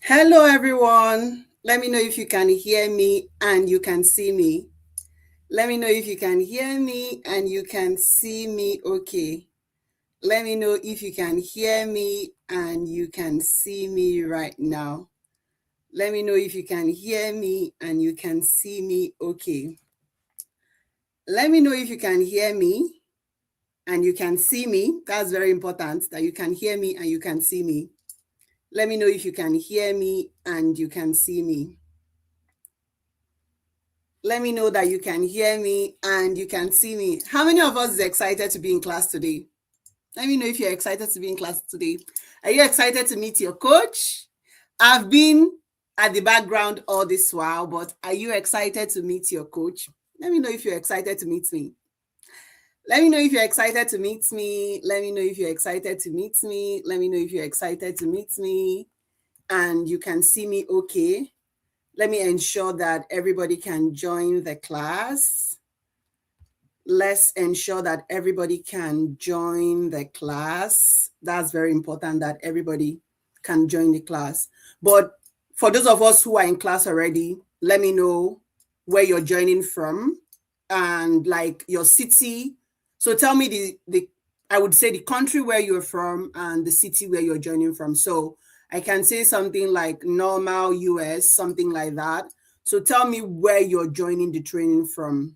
Hello, everyone. Let me know if you can hear me and you can see me. Let me know if you can hear me and you can see me. Okay. Let me know if you can hear me and you can see me right now. Let me know if you can hear me and you can see me. Okay. Let me know if you can hear me and you can see me. That's very important that you can hear me and you can see me. Let me know if you can hear me and you can see me. Let me know that you can hear me and you can see me. How many of us is excited to be in class today? Let me know if you're excited to be in class today. Are you excited to meet your coach? I've been at the background all this while, but are you excited to meet your coach? Let me know if you're excited to meet me. Let me know if you're excited to meet me. Let me know if you're excited to meet me. Let me know if you're excited to meet me and you can see me okay. Let me ensure that everybody can join the class. Let's ensure that everybody can join the class. That's very important that everybody can join the class. But for those of us who are in class already, let me know where you're joining from and like your city. So tell me the I would say the country where you're from and the city where you're joining from. So I can say something like normal US, something like that. So tell me where you're joining the training from,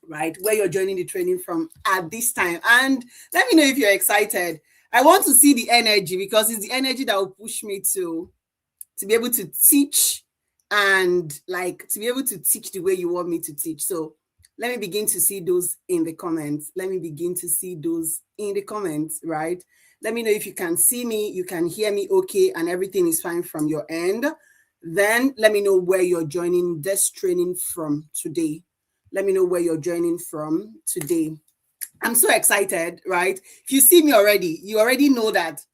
right? Where you're joining the training from at this time. And let me know if you're excited. I want to see the energy because it's the energy that will push me to be able to teach and like to be able to teach the way you want me to teach. So let me begin to see those in the comments. Let me begin to see those in the comments, right? Let me know if you can see me, you can hear me okay, and everything is fine from your end. Then let me know where you're joining this training from today. Let me know where you're joining from today. I'm so excited, right? If you see me already, you already know that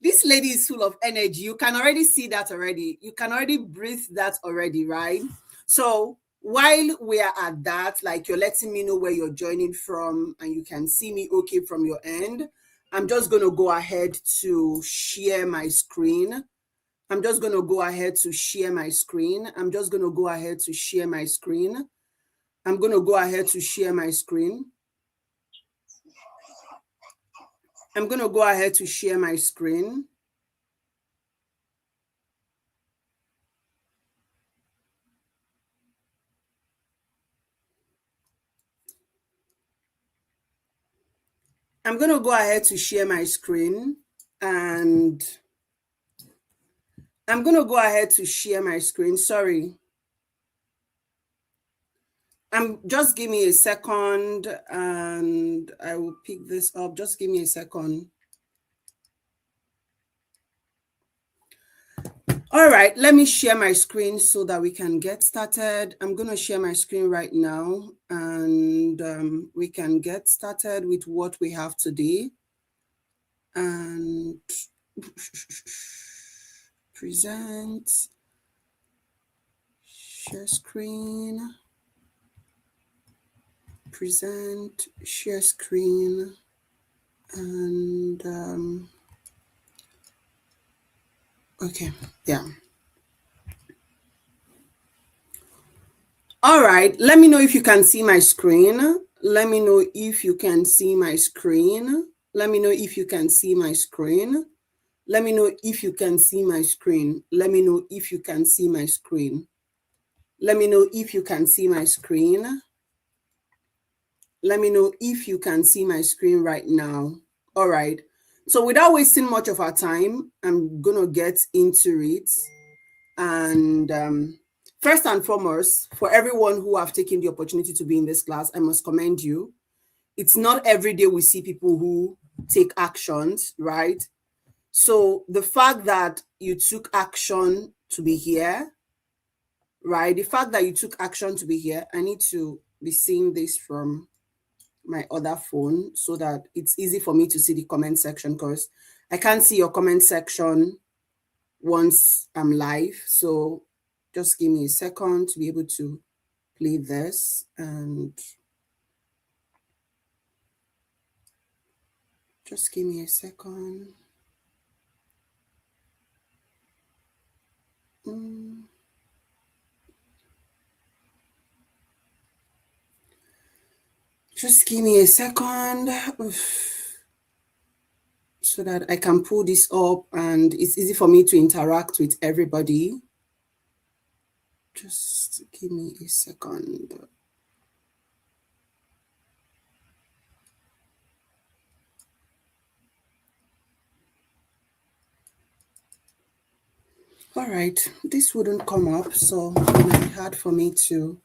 this lady is full of energy. You can already see that already. You can already breathe that already, right? So while we are at that, like you're letting me know where you're joining from and you can see me okay from your end, I'm just going to go ahead to share my screen. I'm just going to go ahead to share my screen. I'm just going to go ahead to share my screen. I'm going to go ahead to share my screen. I'm going to go ahead to share my screen. I'm going to go ahead to share my screen and I'm going to go ahead to share my screen. Sorry. Just give me a second and I will pick this up. Just give me a second. All right, let me share my screen so that we can get started. I'm going to share my screen right now and we can get started with what we have today. And present, share screen, present, share screen, and okay, yeah. All right, let me know if you can see my screen. Let me know if you can see my screen. Let me know if you can see my screen. Let me know if you can see my screen. Let me know if you can see my screen. Let me know if you can see my screen. Let me know if you can see my screen right now. All right. So without wasting much of our time, I'm going to get into it. And first and foremost, for everyone who have taken the opportunity to be in this class, I must commend you. It's not every day we see people who take actions, right? So the fact that you took action to be here, right? The fact that you took action to be here, I need to be seeing this from my other phone so that it's easy for me to see the comment section because I can't see your comment section once I'm live. So just give me a second to be able to play this and just give me a second. Just give me a second so that I can pull this up and it's easy for me to interact with everybody. Just give me a second. All right, this wouldn't come up, so it might be hard for me to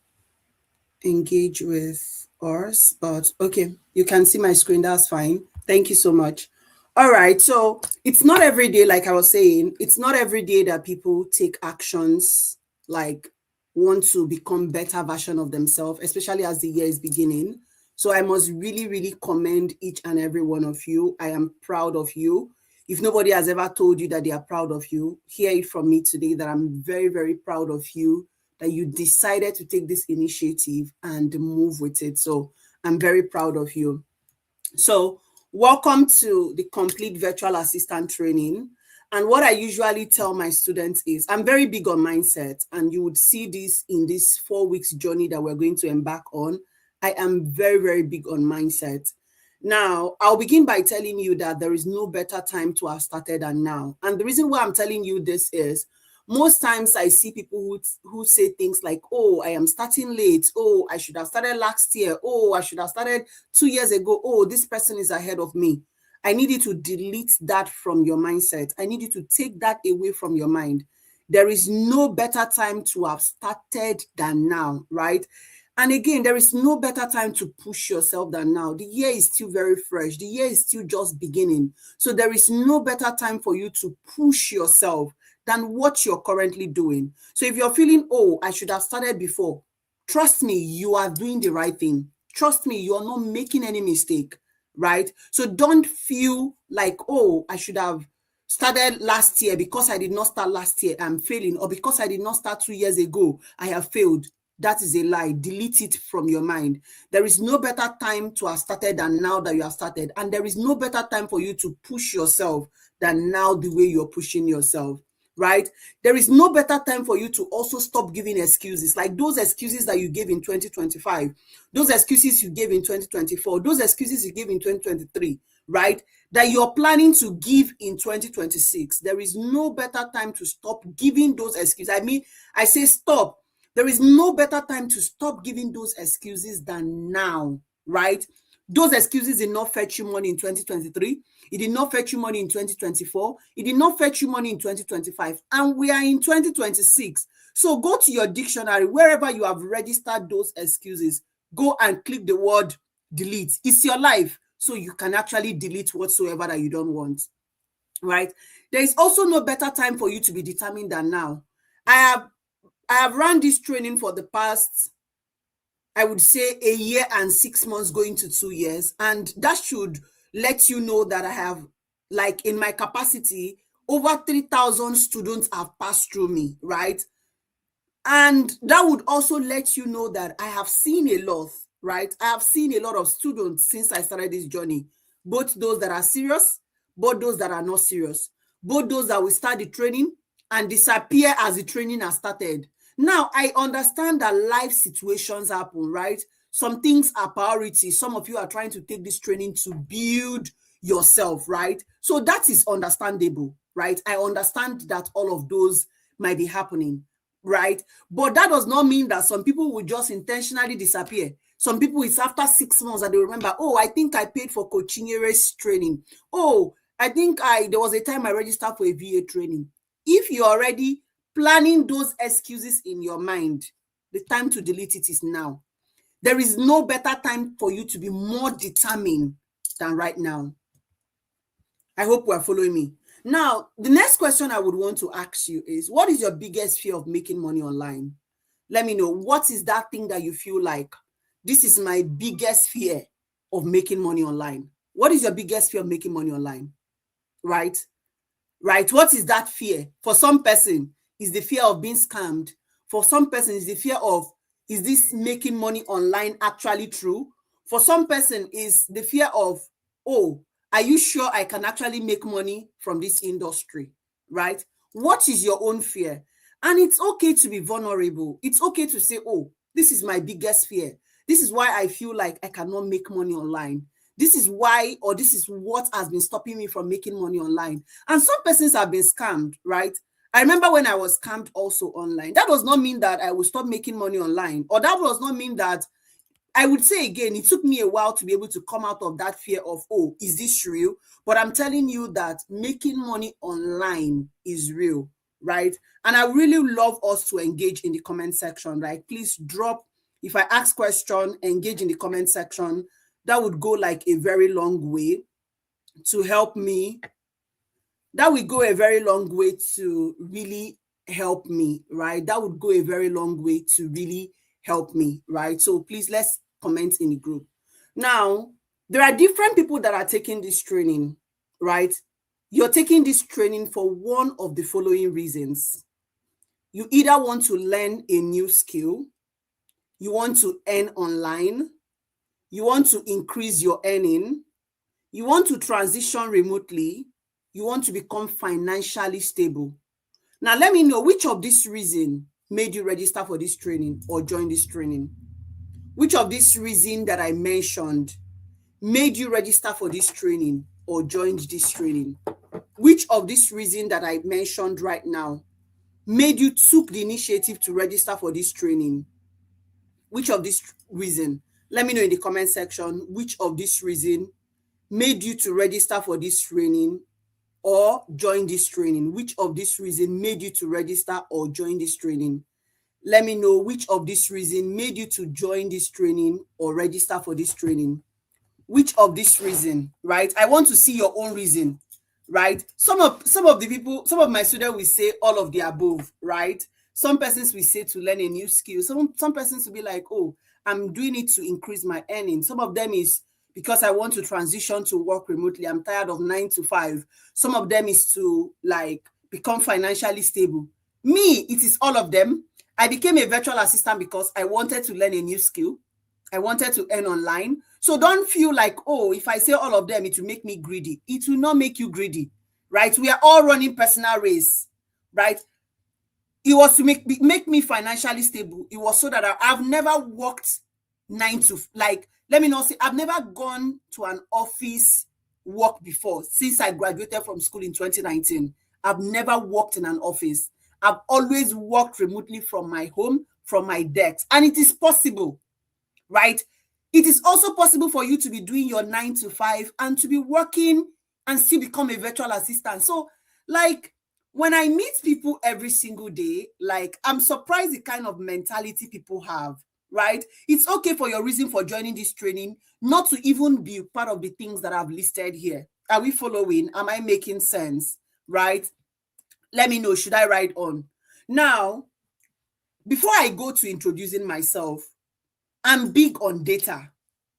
engage with ours, but okay, you can see my screen, that's fine. Thank you so much. All right, so it's not every day, like I was saying, it's not every day that people take actions like want to become better version of themselves, especially as the year is beginning. So I must really, really commend each and every one of you. I am proud of you. If nobody has ever told you that they are proud of you, hear it from me today that I'm very, very proud of you, that you decided to take this initiative and move with it. So I'm very proud of you. So welcome to the complete virtual assistant training. And what I usually tell my students is I'm very big on mindset, and you would see this in this 4 weeks journey that we're going to embark on. I am very, very big on mindset. Now, I'll begin by telling you that there is no better time to have started than now. And the reason why I'm telling you this is most times I see people who say things like, oh, I am starting late. Oh, I should have started last year. Oh, I should have started 2 years ago. Oh, this person is ahead of me. I need you to delete that from your mindset. I need you to take that away from your mind. There is no better time to have started than now, right? And again, there is no better time to push yourself than now. The year is still very fresh. The year is still just beginning. So there is no better time for you to push yourself than what you're currently doing. So if you're feeling, oh, I should have started before, trust me, you are doing the right thing. Trust me, you're not making any mistake, right? So don't feel like, oh, I should have started last year because I did not start last year, I'm failing, or because I did not start 2 years ago, I have failed. That is a lie. Delete it from your mind. There is no better time to have started than now that you have started. And there is no better time for you to push yourself than now the way you're pushing yourself, right? There is no better time for you to also stop giving excuses, like those excuses that you gave in 2025, those excuses you gave in 2024, those excuses you gave in 2023, right? That you're planning to give in 2026. There is no better time to stop giving those excuses. I mean, I say stop. There is no better time to stop giving those excuses than now, right? Those excuses did not fetch you money in 2023. It did not fetch you money in 2024. It did not fetch you money in 2025. And we are in 2026. So go to your dictionary, wherever you have registered those excuses, go and click the word delete. It's your life, so you can actually delete whatsoever that you don't want, right? There is also no better time for you to be determined than now. I have run this training for the past, I would say, a year and 6 months going to 2 years. And that should let you know that I have, like in my capacity, over 3,000 students have passed through me, right? And that would also let you know that I have seen a lot, right? I have seen a lot of students since I started this journey, both those that are serious, both those that are not serious, both those that will start the training and disappear as the training has started. Now, I understand that life situations happen, right? Some things are priority. Some of you are trying to take this training to build yourself, right? So that is understandable, right? I understand that all of those might be happening, right? But that does not mean that some people will just intentionally disappear. Some people, it's after 6 months that they remember, oh, I think I paid for Coachingere's training. Oh, I think there was a time I registered for a VA training. If you're already planning those excuses in your mind, the time to delete it is now. There is no better time for you to be more determined than right now. I hope we're following me. Now, the next question I would want to ask you is, what is your biggest fear of making money online? Let me know. What is that thing that you feel like, this is my biggest fear of making money online? What is your biggest fear of making money online? Right? Right? What is that fear? For some person, is the fear of being scammed. For some person, is the fear of, is this making money online actually true? For some person, is the fear of, oh, are you sure I can actually make money from this industry, right? What is your own fear? And it's okay to be vulnerable. It's okay to say, oh, this is my biggest fear. This is why I feel like I cannot make money online. This is why, or this is what has been stopping me from making money online. And some persons have been scammed, right? I remember when I was scammed also online. That does not mean that I will stop making money online, or that does not mean that, I would say again, it took me a while to be able to come out of that fear of, oh, is this real? But I'm telling you that making money online is real, right? And I really love us to engage in the comment section, right? Please drop, if I ask question, engage in the comment section. That would go like a very long way to help me. That would go a very long way to really help me, right? That would go a very long way to really help me, right? So please, let's comment in the group. Now, there are different people that are taking this training, right? You're taking this training for one of the following reasons. You either want to learn a new skill, you want to earn online, you want to increase your earning, you want to transition remotely, you want to become financially stable. Now, let me know which of these reasons made you register for this training or join this training. Which of these reasons that I mentioned made you register for this training or joined this training? Which of these reasons that I mentioned right now made you took the initiative to register for this training? Which of these reasons? Let me know in the comment section which of these reasons made you to register for this training or join this training. Which of these reasons made you to register or join this training? Let me know which of these reasons made you to join this training or register for this training. Which of this reason, right? I want to see your own reason, right? Some of the people, some of my students will say all of the above, right? Some persons will say to learn a new skill. Some persons will be like, oh, I'm doing it to increase my earnings. Some of them is because I want to transition to work remotely. I'm tired of 9 to 5. Some of them is to like become financially stable. Me, it is all of them. I became a virtual assistant because I wanted to learn a new skill. I wanted to earn online. So don't feel like, oh, if I say all of them, it will make me greedy. It will not make you greedy, right? We are all running personal race, right? It was to make me financially stable. It was so that I've never worked 9 to, like, let me not say, I've never gone to an office work before since I graduated from school in 2019. I've never worked in an office. I've always worked remotely from my home, from my desk, and it is possible, right? It is also possible for you to be doing your 9 to 5 and to be working and still become a virtual assistant. So, like, when I meet people every single day, like, I'm surprised the kind of mentality people have, right? It's okay for your reason for joining this training not to even be part of the things that I've listed here. Are we following? Am I making sense, right? Let me know, should I ride on? Now, before I go to introducing myself, I'm big on data,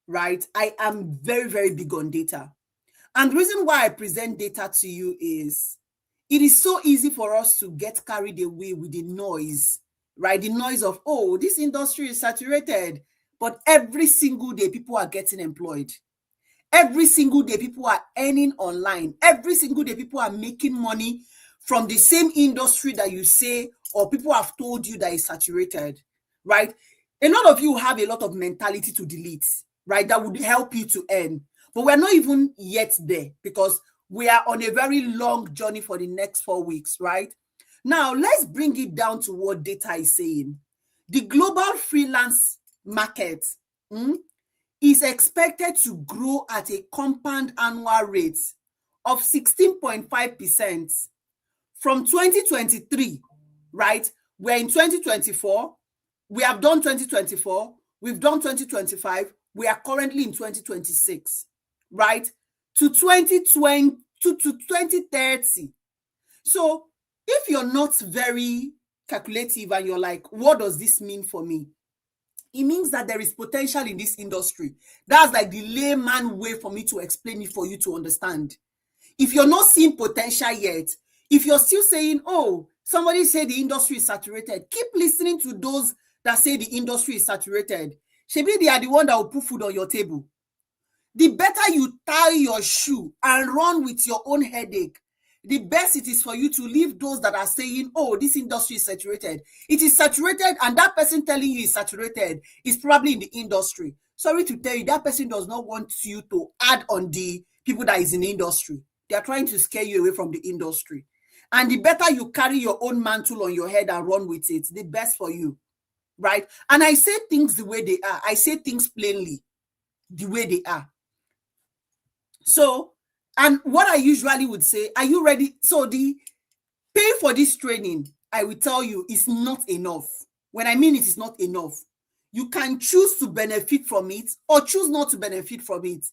right? I am very, very big on data. And the reason why I present data to you is it is so easy for us to get carried away with the noise, right? The noise of, oh, this industry is saturated. But every single day, people are getting employed. Every single day, people are earning online. Every single day, people are making money from the same industry that you say, or people have told you that is saturated, right? A lot of you have a lot of mentality to delete, right? That would help you to earn. But we're not even yet there because we are on a very long journey for the next 4 weeks, right? Now, let's bring it down to what data is saying. The global freelance market is expected to grow at a compound annual rate of 16.5% from 2023, right? We're in 2024. We have done 2024. We've done 2025. We are currently in 2026, right? To 2020 to 2030. So if you're not very calculative and you're like, what does this mean for me? It means that there is potential in this industry. That's like the layman way for me to explain it for you to understand. If you're not seeing potential yet, if you're still saying, oh, somebody said the industry is saturated, keep listening to those that say the industry is saturated. Maybe they are the one that will put food on your table. The better you tie your shoe and run with your own headache, the best it is for you to leave those that are saying, oh, this industry is saturated. It is saturated, and that person telling you is saturated is probably in the industry. Sorry to tell you, that person does not want you to add on the people that is in the industry. They are trying to scare you away from the industry. And the better you carry your own mantle on your head and run with it, the best for you, right? And I say things the way they are. I say things plainly, the way they are. So, and what I usually would say, are you ready? So the pay for this training, I will tell you, is not enough. When I mean it is not enough, you can choose to benefit from it or choose not to benefit from it.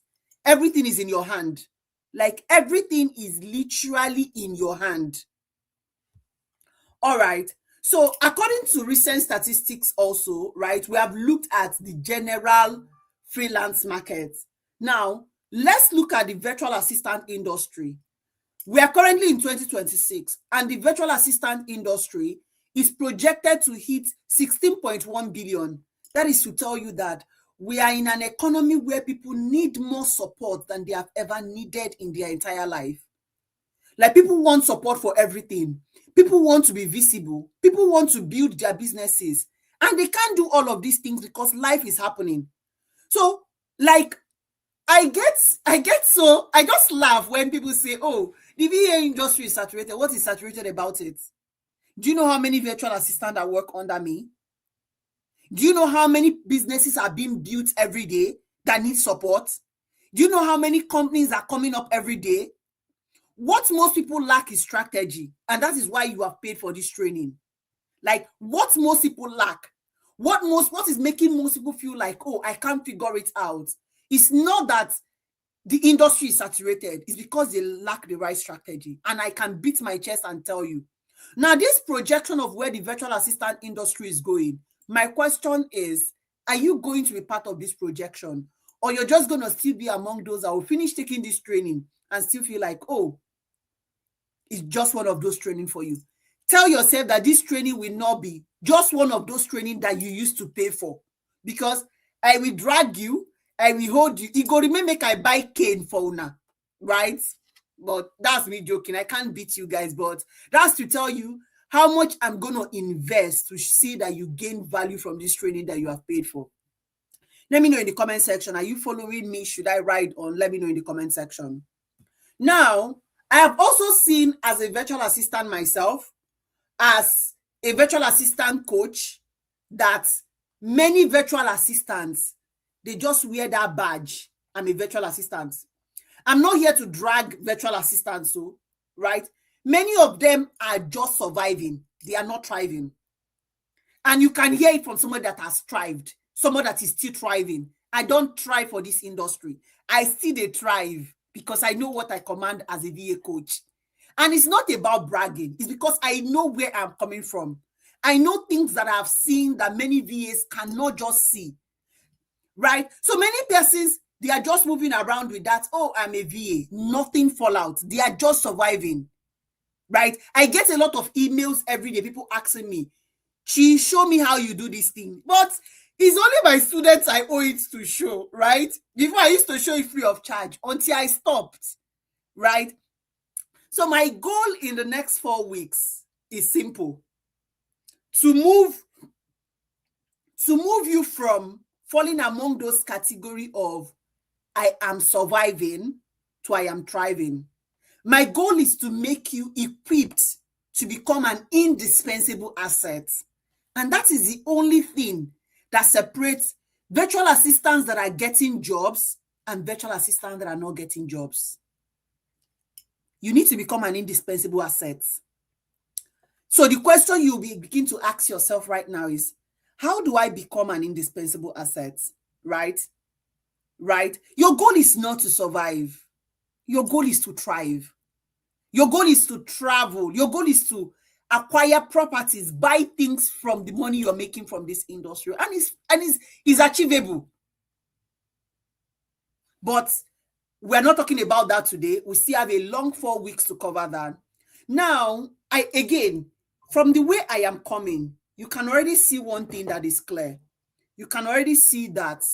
Everything is in your hand. Like, everything is literally in your hand. All right. So according to recent statistics also, right, we have looked at the general freelance market. Now, let's look at the virtual assistant industry. We are currently in 2026, and the virtual assistant industry is projected to hit 16.1 billion. That is to tell you that we are in an economy where people need more support than they have ever needed in their entire life. Like, people want support for everything. People want to be visible. People want to build their businesses. And they can't do all of these things because life is happening. So, like, I just laugh when people say, oh, the VA industry is saturated. What is saturated about it? Do you know how many virtual assistants that work under me? Do you know how many businesses are being built every day that need support? Do you know how many companies are coming up every day? What most people lack is strategy, and that is why you have paid for this training. Like, what most people lack, what is making most people feel like, oh, I can't figure it out, it's not that the industry is saturated, it's because they lack the right strategy. And I can beat my chest and tell you. Now, this projection of where the virtual assistant industry is going, my question is, are you going to be part of this projection? Or you're just going to still be among those that will finish taking this training and still feel like, oh, it's just one of those training for you? Tell yourself that this training will not be just one of those training that you used to pay for, because I will drag you, I will hold you. It go remain make I buy cane for una, right? But that's me joking. I can't beat you guys, but that's to tell you how much I'm going to invest to see that you gain value from this training that you have paid for. Let me know in the comment section. Are you following me? Should I ride on? Let me know in the comment section. Now, I have also seen, as a virtual assistant myself, as a virtual assistant coach, that many virtual assistants, they just wear that badge. I'm a virtual assistant. I'm not here to drag virtual assistants, so, right? Many of them are just surviving. They are not thriving. And you can hear it from someone that has thrived, someone that is still thriving. I don't thrive for this industry. I still they thrive because I know what I command as a VA coach. And it's not about bragging. It's because I know where I'm coming from. I know things that I've seen that many VAs cannot just see, right? So many persons, they are just moving around with that, oh, I'm a VA. Nothing fall out. They are just surviving, right? I get a lot of emails every day, people asking me, show me how you do this thing. But it's only my students I owe it to show, right? Before, I used to show it free of charge until I stopped, right? So my goal in the next 4 weeks is simple: to move you from falling among those category of I am surviving to I am thriving. My goal is to make you equipped to become an indispensable asset. And that is the only thing that separates virtual assistants that are getting jobs and virtual assistants that are not getting jobs. You need to become an indispensable asset. So the question you'll begin to ask yourself right now is, how do I become an indispensable asset? Right? Your goal is not to survive. Your goal is to thrive. Your goal is to travel. Your goal is to acquire properties, buy things from the money you're making from this industry. And it's achievable. But we're not talking about that today. We still have a long 4 weeks to cover that. Now, from the way I am coming, you can already see one thing that is clear. You can already see that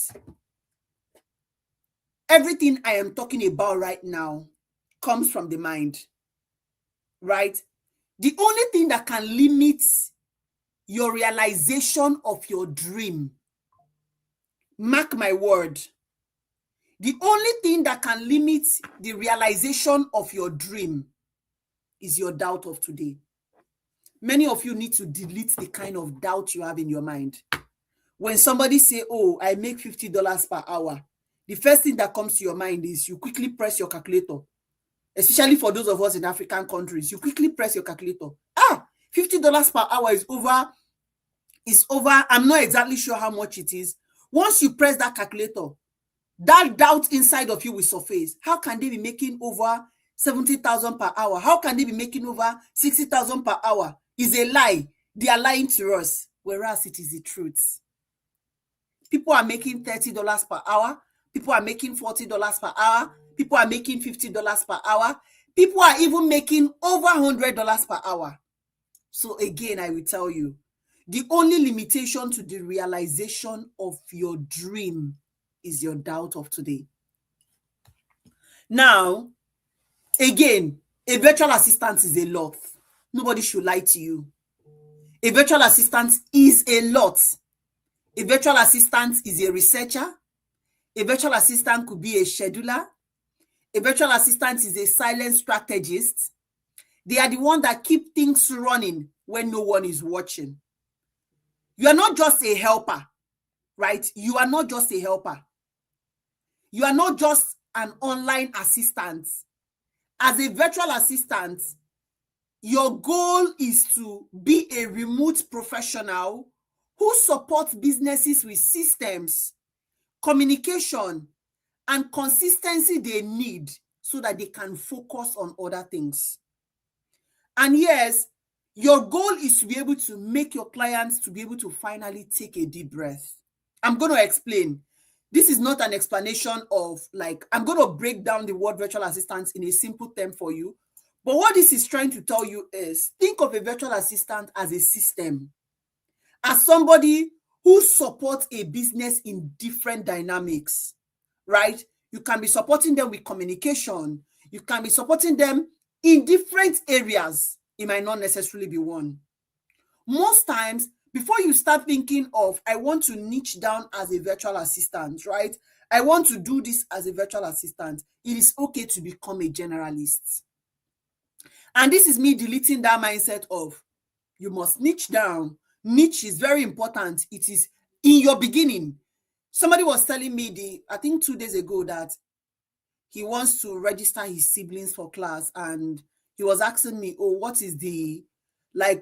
everything I am talking about right now comes from the mind. right? The only thing that can limit your realization of your dream, mark my word, the only thing that can limit the realization of your dream is your doubt of today. Many of you need to delete the kind of doubt you have in your mind. When somebody say, oh, I make $50 per hour, the first thing that comes to your mind is you quickly press your calculator. Especially for those of us in African countries, you quickly press your calculator. $50 per hour is over. I'm not exactly sure how much it is. Once you press that calculator, that doubt inside of you will surface. How can they be making over 70,000 per hour? How can they be making over 60,000 per hour? It's a lie. They are lying to us, whereas it is the truth. People are making $30 per hour. People are making $40 per hour. People are making $50 per hour. People are even making over $100 per hour. So again, I will tell you, the only limitation to the realization of your dream is your doubt of today. Now, again, a virtual assistant is a lot. Nobody should lie to you. A virtual assistant is a lot. A virtual assistant is a researcher. A virtual assistant could be a scheduler. A virtual assistant is a silent strategist. They are the one that keep things running when no one is watching. You are not just a helper, right? You are not just a helper. You are not just an online assistant. As a virtual assistant, your goal is to be a remote professional who supports businesses with systems, communication, and consistency they need so that they can focus on other things. And yes, your goal is to be able to make your clients to be able to finally take a deep breath. I'm going to explain. This is not an explanation of I'm going to break down the word virtual assistant in a simple term for you. But what this is trying to tell you is, think of a virtual assistant as a system, as somebody who supports a business in different dynamics, right? You can be supporting them with communication. You can be supporting them in different areas. It might not necessarily be one. Most times, before you start thinking of, I want to niche down as a virtual assistant, right? I want to do this as a virtual assistant. It is okay to become a generalist. And this is me deleting that mindset of, you must niche down. Niche is very important. It is in your beginning. Somebody was telling me I think 2 days ago that he wants to register his siblings for class, and he was asking me, oh, what is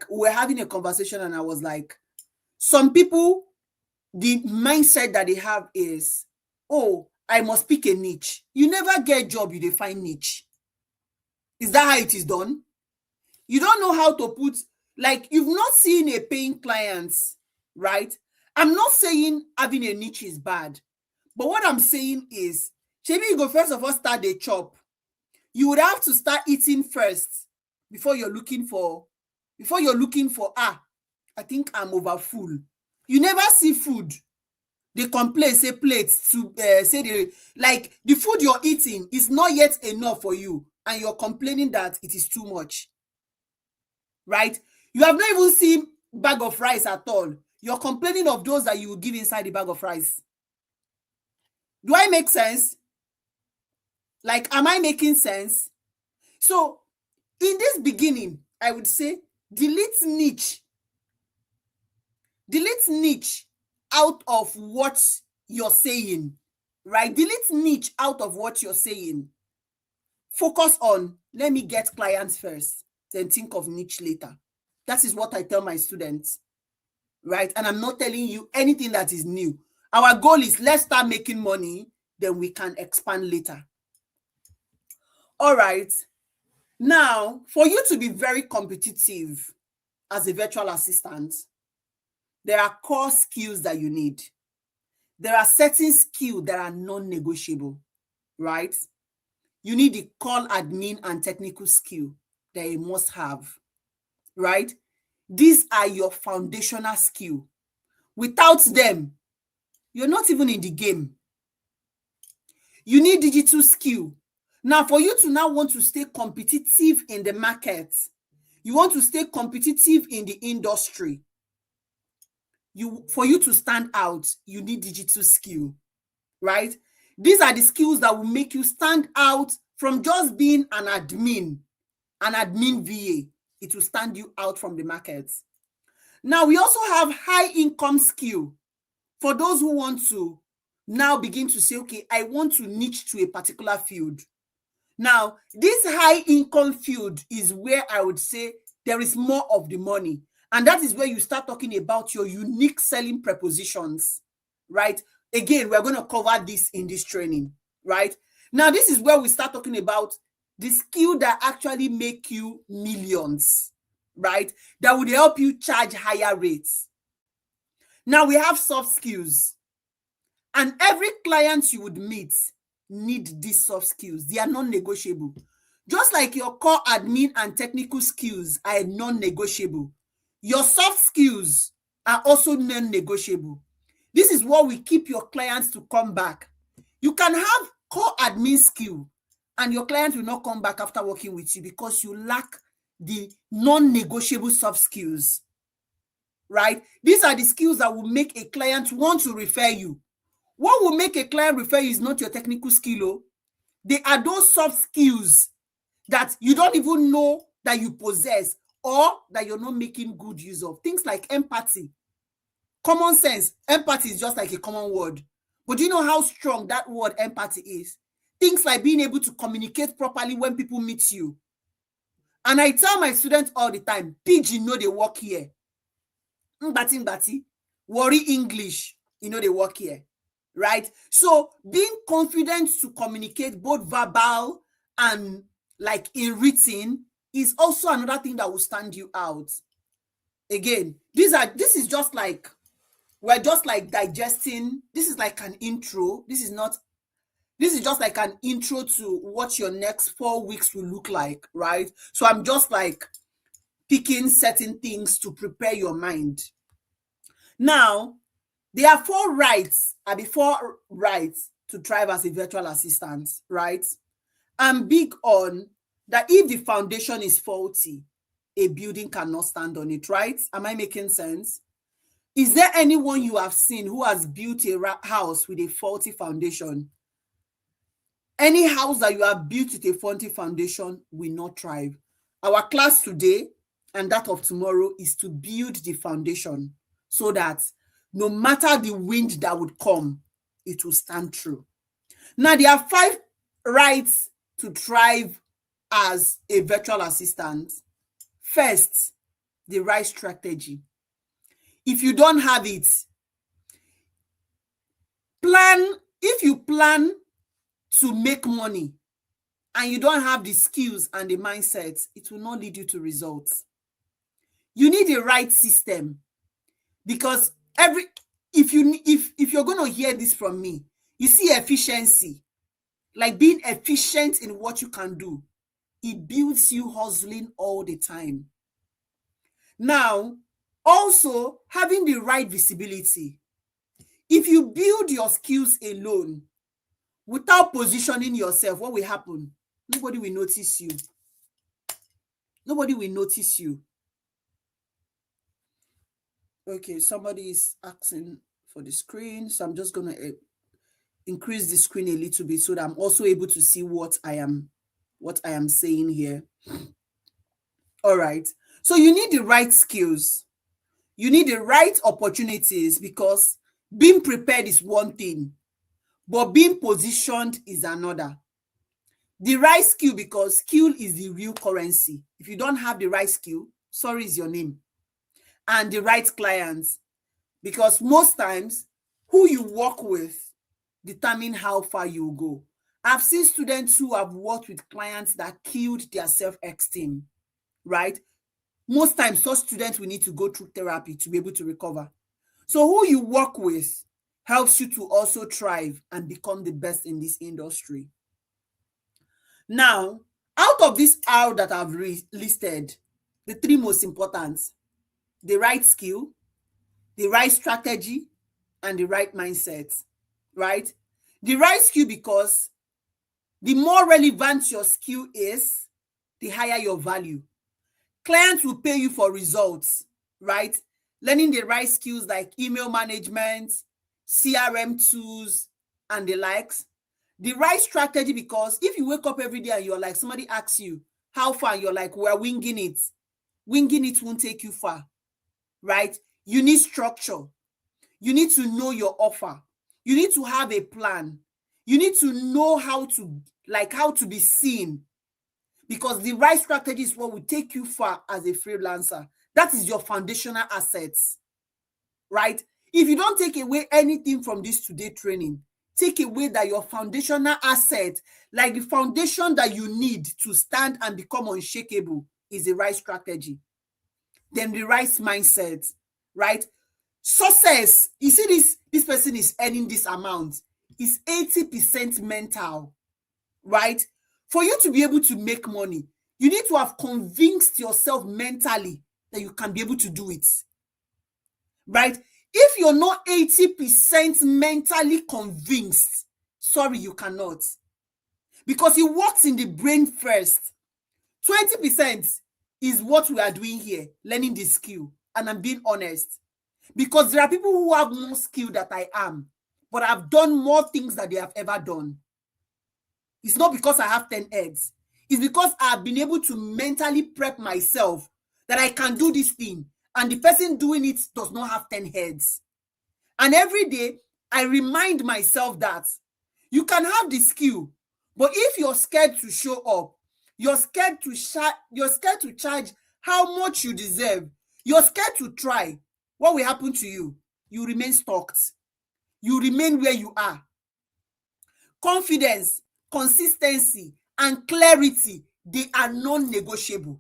we're having a conversation, and I was like, some people, the mindset that they have is, oh, I must pick a niche. You never get a job, you define niche. Is that how it is done? You don't know how to put, you've not seen a paying client, right? I'm not saying having a niche is bad, but what I'm saying is, maybe you go first of all start the chop. You would have to start eating first before you're looking for, I think I'm over full. You never see food. They complain, say plates to say the food you're eating is not yet enough for you, and you're complaining that it is too much, right? You have not even seen bag of rice at all. You're complaining of those that you will give inside the bag of rice. Do I make sense? Am I making sense? So in this beginning, I would say delete niche out of what you're saying, right? Delete niche out of what you're saying. Focus on, let me get clients first, then think of niche later. That is what I tell my students, right? And I'm not telling you anything that is new. Our goal is, let's start making money, then we can expand later. All right. Now, for you to be very competitive as a virtual assistant, there are core skills that you need. There are certain skills that are non-negotiable, right? You need the call admin and technical skill that you must have, right? These are your foundational skill. Without them, you're not even in the game. You need digital skill. Now, for you to now want to stay competitive in the market, You want to stay competitive in the industry. For you to stand out, you need digital skill, right? These are the skills that will make you stand out from just being an admin VA. It will stand you out from the market. Now, we also have high income skill for those who want to now begin to say, okay, I want to niche to a particular field. Now, this high income field is where I would say there is more of the money. And that is where you start talking about your unique selling prepositions, right? Again, we're going to cover this in this training, right? Now, this is where we start talking about the skill that actually make you millions, right? That would help you charge higher rates. Now, we have soft skills. And every client you would meet need these soft skills. They are non-negotiable. Just like your core admin and technical skills are non-negotiable, your soft skills are also non-negotiable. This is what will keep your clients to come back. You can have core admin skill and your client will not come back after working with you because you lack the non-negotiable soft skills, right? These are the skills that will make a client want to refer you. What will make a client refer you is not your technical skill. They are those soft skills that you don't even know that you possess or that you're not making good use of. Things like empathy, common sense. Empathy is just like a common word. But do you know how strong that word empathy is? Things like being able to communicate properly when people meet you. And I tell my students all the time, pidgin know they work here. Mbati, worry English, they work here. Right? So being confident to communicate both verbal and like in written is also another thing that will stand you out. Again, this is just like, we're just like digesting. This is like an intro. This is just like an intro to what your next 4 weeks will look like, right? So I'm just like picking certain things to prepare your mind. Now, there are 4 rights to thrive as a virtual assistant, right? I'm big on that if the foundation is faulty, a building cannot stand on it, right? Am I making sense? Is there anyone you have seen who has built a house with a faulty foundation? Any house that you have built with a faulty foundation will not thrive. Our class today and that of tomorrow is to build the foundation so that no matter the wind that would come, it will stand true. Now, there are 5 rights to thrive as a virtual assistant. First, the right strategy. If you don't have it, if you plan to make money and you don't have the skills and the mindset, it will not lead you to results. You need the right system, because if you're going to hear this from me, you see efficiency, like being efficient in what you can do, it builds you hustling all the time. Now, also having the right visibility. If you build your skills alone without positioning yourself, what will happen? Nobody will notice you. Nobody will notice you. Okay, somebody is asking for the screen, so I'm just going to increase the screen a little bit so that I'm also able to see what I am saying here. All right. So you need the right skills. You need the right opportunities, because being prepared is one thing, but being positioned is another. The right skill, because skill is the real currency. If you don't have the right skill, sorry is your name. And the right clients, because most times who you work with determine how far you will go. I've seen students who have worked with clients that killed their self-esteem, right? Most times, such students will need to go through therapy to be able to recover. So who you work with helps you to also thrive and become the best in this industry. Now, out of this R that I've listed, the 3 most important: the right skill, the right strategy, and the right mindset, right? The right skill, because the more relevant your skill is, the higher your value. Clients will pay you for results, right? Learning the right skills like email management, CRM tools, and the likes. The right strategy, because if you wake up every day and you're like, somebody asks you, how far? You're like, we're winging it. Winging it won't take you far, right? You need structure. You need to know your offer. You need to have a plan. You need to know how to be seen, because the right strategy is what will take you far as a freelancer. That is your foundational assets, right? If you don't take away anything from this today training, take away that your foundational asset, like the foundation that you need to stand and become unshakable, is the right strategy. Then the right mindset, right? Success, you see this person is earning this amount, is 80% mental, right? For you to be able to make money, you need to have convinced yourself mentally that you can be able to do it, right? If you're not 80% mentally convinced, sorry, you cannot, because it works in the brain first. 20% is what we are doing here, learning the skill. And I'm being honest, because there are people who have more skill than I am, but I've done more things than they have ever done. It's not because I have 10 eggs. It's because I've been able to mentally prep myself that I can do this thing, and the person doing it does not have 10 heads. And every day, I remind myself that you can have the skill, but if you're scared to show up, you're scared to charge how much you deserve, you're scared to try, what will happen to you? You remain stuck. You remain where you are. Confidence, consistency, and clarity, they are non-negotiable.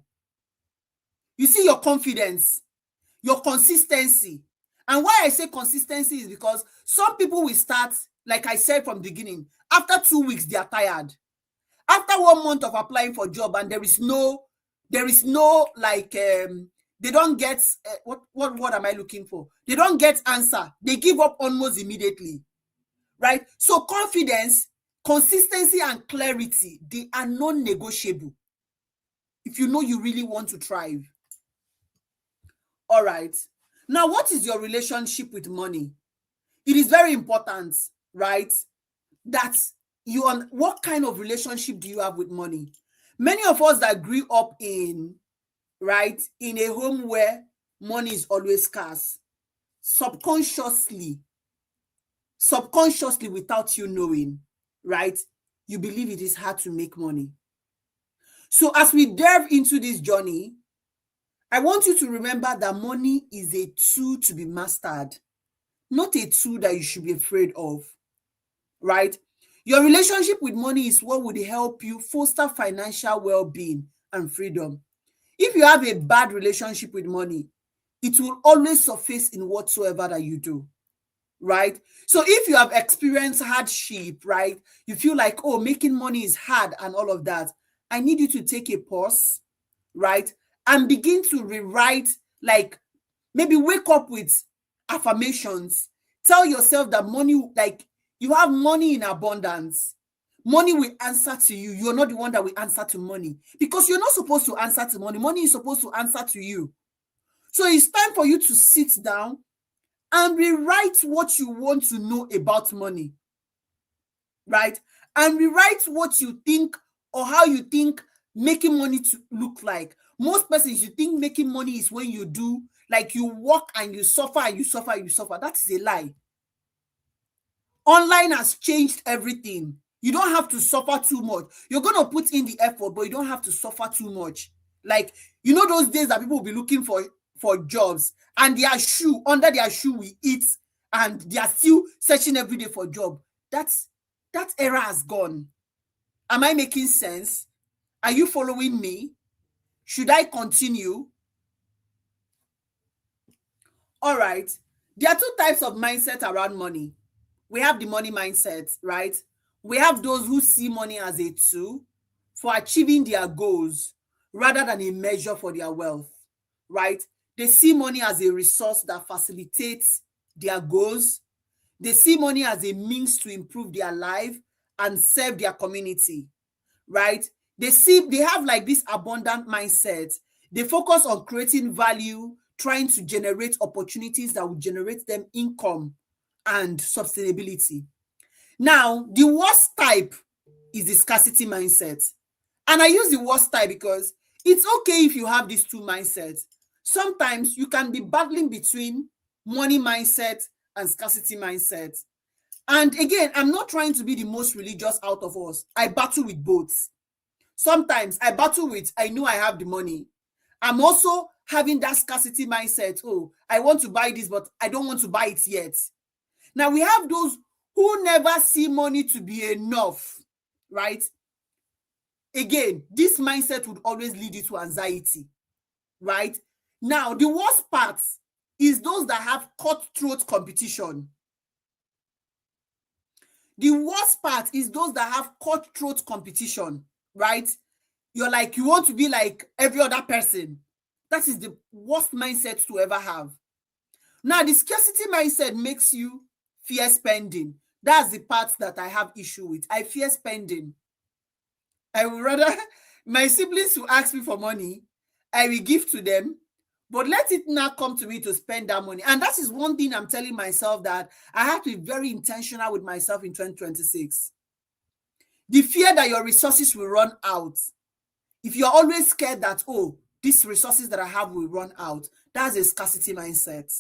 You see, your confidence, your consistency. And why I say consistency is because some people will start, like I said from the beginning, after 2 weeks, they are tired. After 1 month of applying for a job, and there is no like, they don't get, what am I looking for? They don't get answer. They give up almost immediately, right? So confidence, consistency, and clarity, they are non-negotiable if you know you really want to thrive. All right. Now, what is your relationship with money? It is very important, right? That what kind of relationship do you have with money? Many of us that grew up in a home where money is always scarce, subconsciously, without you knowing, right? You believe it is hard to make money. So as we delve into this journey, I want you to remember that money is a tool to be mastered, not a tool that you should be afraid of, right? Your relationship with money is what would help you foster financial well-being and freedom. If you have a bad relationship with money, it will always surface in whatsoever that you do, right? So if you have experienced hardship, right, you feel like, oh, making money is hard and all of that, I need you to take a pause, right, and begin to rewrite, like maybe wake up with affirmations. Tell yourself that money, like you have money in abundance. Money will answer to you. You're not the one that will answer to money, because you're not supposed to answer to money. Money is supposed to answer to you. So it's time for you to sit down and rewrite what you want to know about money, right? And rewrite what you think, or how you think making money to look like. Most persons, you think making money is when you do, like you work and you suffer and you suffer and you suffer. That is a lie. Online has changed everything. You don't have to suffer too much. You're going to put in the effort, but you don't have to suffer too much. Like, you know those days that people will be looking for jobs, and under their shoe we eat, and they are still searching every day for a job. That era has gone. Am I making sense? Are you following me? Should I continue? All right. There are two types of mindset around money. We have the money mindset, right? We have those who see money as a tool for achieving their goals rather than a measure for their wealth, right? They see money as a resource that facilitates their goals. They see money as a means to improve their life and serve their community, right? They have like this abundant mindset. They focus on creating value, trying to generate opportunities that will generate them income and sustainability. Now, the worst type is the scarcity mindset. And I use the worst type because it's okay if you have these two mindsets. Sometimes you can be battling between money mindset and scarcity mindset. And again, I'm not trying to be the most religious out of us. I battle with both. Sometimes I battle with, I know I have the money. I'm also having that scarcity mindset. Oh, I want to buy this, but I don't want to buy it yet. Now, we have those who never see money to be enough, right? Again, this mindset would always lead you to anxiety, right? Now, the worst part is those that have cutthroat competition. The worst part is those that have cutthroat competition, right? You're like, you want to be like every other person. That is the worst mindset to ever have. Now, the scarcity mindset makes you fear spending. That's the part that I have issue with. I fear spending. I would rather my siblings who ask me for money, I will give to them, but let it not come to me to spend that money. And that is one thing I'm telling myself, that I have to be very intentional with myself in 2026. The fear that your resources will run out. If you're always scared that, oh, these resources that I have will run out, that's a scarcity mindset.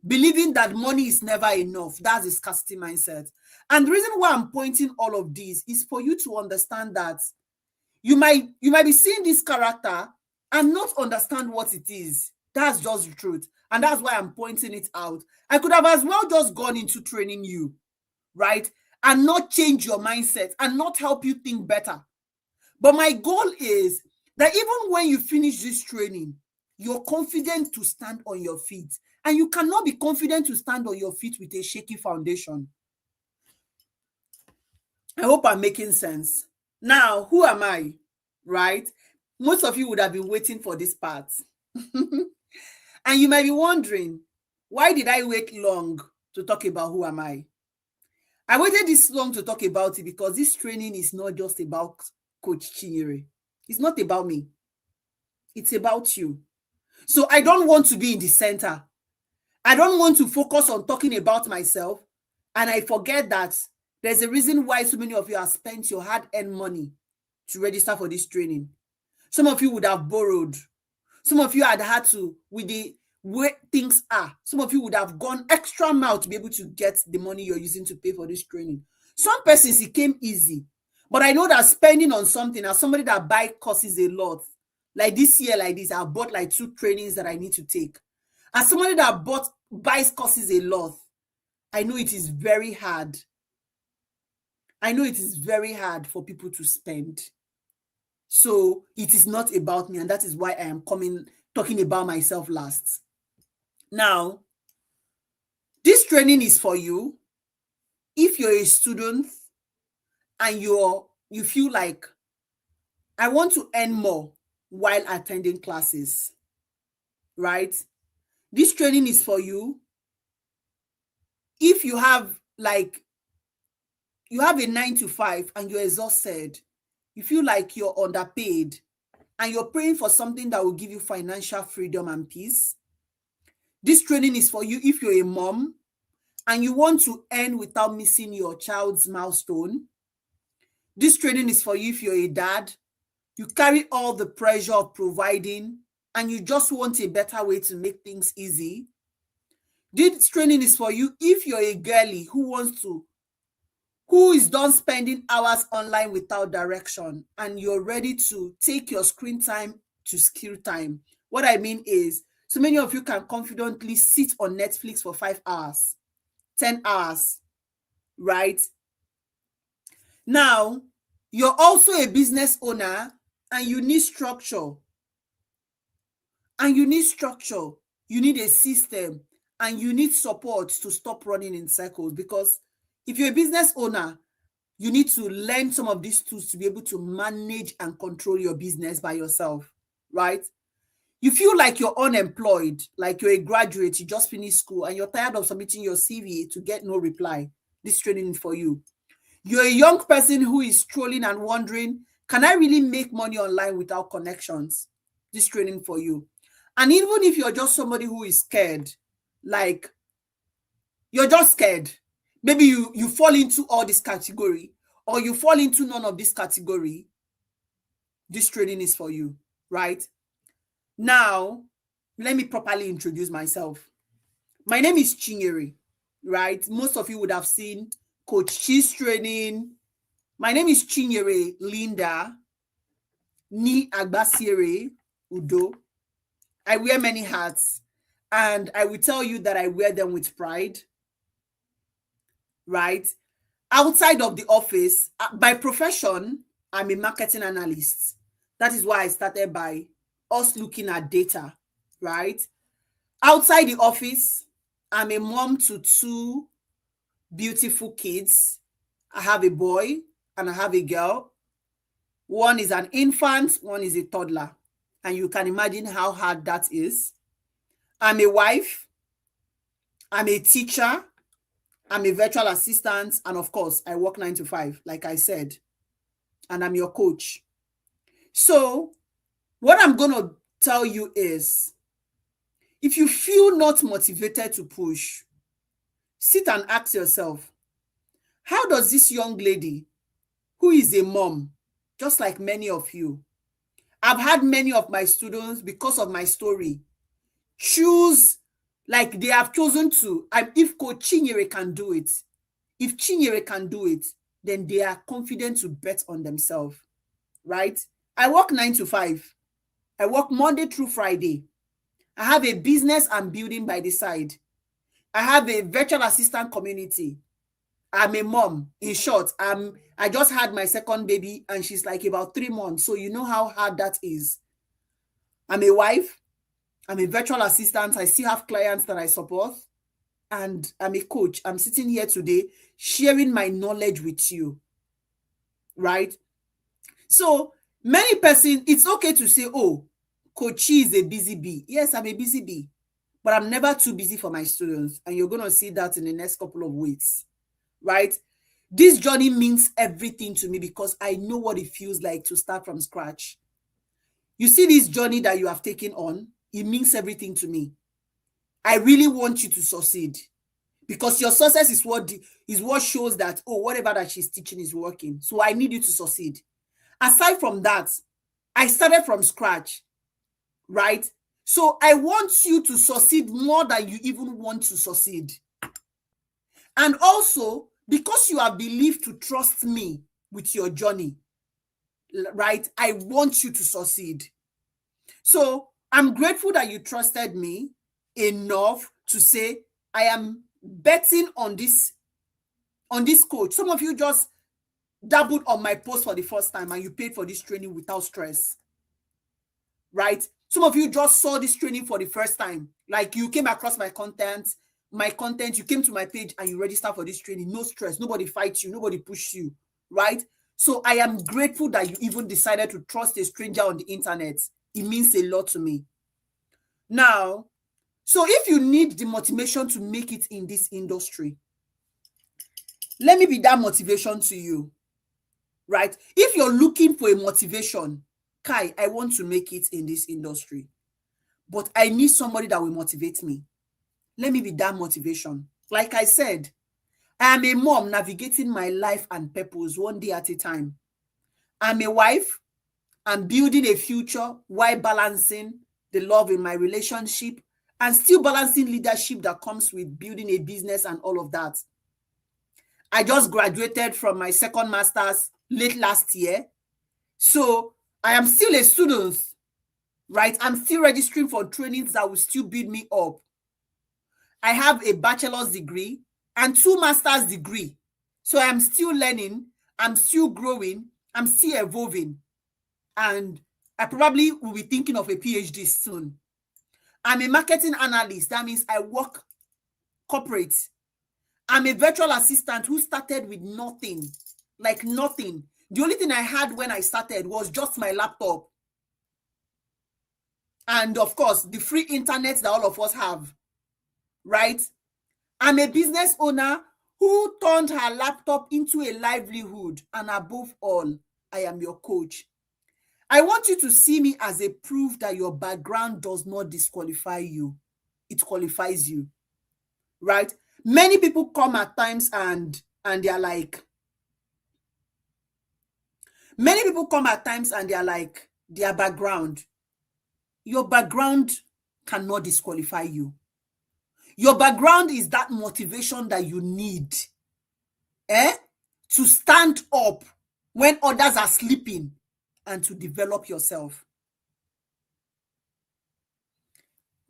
Believing that money is never enough, that's a scarcity mindset. And the reason why I'm pointing all of these is for you to understand that you might be seeing this character and not understand what it is. That's just the truth. And that's why I'm pointing it out. I could have as well just gone into training you, right? And not change your mindset and not help you think better. But my goal is that even when you finish this training, you're confident to stand on your feet. And you cannot be confident to stand on your feet with a shaky foundation. I hope I'm making sense. Now, who am I, right? Most of you would have been waiting for this part. And you might be wondering, why did I wait long to talk about who am I? I waited this long to talk about it because this training is not just about Coach Chinyere. It's not about me. It's about you. So I don't want to be in the center. I don't want to focus on talking about myself, and I forget that there's a reason why so many of you have spent your hard-earned money to register for this training. Some of you would have borrowed. Some of you had to, with the way things are, some of you would have gone extra mile to be able to get the money you're using to pay for this training. Some persons, it came easy. But I know that spending on something, as somebody that buys courses a lot, like this year, like this, I bought like 2 trainings that I need to take. As somebody that buys courses a lot, I know it is very hard. I know it is very hard for people to spend. So it is not about me, and that is why I am talking about myself last. Now, this training is for you if you're a student and you feel like, I want to earn more while attending classes, right? This training is for you if you have a 9 to 5 and you're exhausted, you feel like you're underpaid, and you're praying for something that will give you financial freedom and peace. This training is for you if you're a mom and you want to earn without missing your child's milestone. This training is for you if you're a dad, you carry all the pressure of providing and you just want a better way to make things easy. This training is for you if you're a girly who is done spending hours online without direction and you're ready to take your screen time to skill time. What I mean is, so many of you can confidently sit on Netflix for 5 hours, 10 hours, right? Now, you're also a business owner and you need structure. You need a system, and you need support to stop running in circles. Because if you're a business owner, you need to learn some of these tools to be able to manage and control your business by yourself, right? You feel like you're unemployed, like you're a graduate, you just finished school, and you're tired of submitting your CV to get no reply. This training is for you. You're a young person who is strolling and wondering, can I really make money online without connections? this training for you. And even if you're just somebody who is scared, like you're just scared, maybe you fall into all this category, or you fall into none of this category, this training is for you, right? Now, let me properly introduce myself. My name is Chinyere, right? Most of you would have seen Coach Chi's training. My name is Chinyere Linda Ni Agbasiere Udo. I wear many hats, and I will tell you that I wear them with pride, right? Outside of the office, by profession, I'm a marketing analyst. That is why I started by us looking at data, right? Outside the office, I'm a mom to 2 beautiful kids. I have a boy and I have a girl. One is an infant, one is a toddler. And you can imagine how hard that is. I'm a wife, I'm a teacher, I'm a virtual assistant, and of course, I work 9 to 5, like I said, and I'm your coach. So what I'm going to tell you is, if you feel not motivated to push, sit and ask yourself, how does this young lady, who is a mom, just like many of you, I've had many of my students, because of my story, choose, like they have chosen to, if Coach Chinyere can do it, if Chinyere can do it, then they are confident to bet on themselves, right? I work 9 to 5. I work Monday through Friday. I have a business I'm building by the side. I have a virtual assistant community. I'm a mom. In short, I just had my second baby and she's like about 3 months. So you know how hard that is. I'm a wife. I'm a virtual assistant. I still have clients that I support. And I'm a coach. I'm sitting here today sharing my knowledge with you, right? So many persons, it's okay to say, oh, Coach Chi is a busy bee. Yes, I'm a busy bee, but I'm never too busy for my students. And you're going to see that in the next couple of weeks, right? This journey means everything to me because I know what it feels like to start from scratch. You see this journey that you have taken on, it means everything to me. I really want you to succeed because your success is what shows that, oh, whatever that she's teaching is working. So I need you to succeed. Aside from that, I started from scratch, right? So I want you to succeed more than you even want to succeed. And also, because you have believed to trust me with your journey, right? I want you to succeed. So I'm grateful that you trusted me enough to say, I am betting on this coach. Some of you just dabbled on my post for the first time and you paid for this training without stress, right? Some of you just saw this training for the first time. Like you came across my content, you came to my page and you registered for this training. No stress, nobody fights you, nobody pushes you, right? So I am grateful that you even decided to trust a stranger on the internet. It means a lot to me. Now, so if you need the motivation to make it in this industry, let me be that motivation to you, right? If you're looking for a motivation, Kai, I want to make it in this industry, but I need somebody that will motivate me. Let me be that motivation. Like I said, I am a mom navigating my life and purpose one day at a time. I'm a wife. I'm building a future while balancing the love in my relationship and still balancing leadership that comes with building a business and all of that. I just graduated from my second master's late last year. So I am still a student, right? I'm still registering for trainings that will still build me up. I have a bachelor's degree and 2 master's degree. So I'm still learning, I'm still growing, I'm still evolving. And I probably will be thinking of a PhD soon. I'm a marketing analyst. That means I work corporate. I'm a virtual assistant who started with nothing, like nothing. The only thing I had when I started was just my laptop. And of course, the free internet that all of us have, right? I'm a business owner who turned her laptop into a livelihood. And above all, I am your coach. I want you to see me as a proof that your background does not disqualify you. It qualifies you, right? Many people come at times and they're like, their background. Your background cannot disqualify you. Your background is that motivation that you need to stand up when others are sleeping and to develop yourself.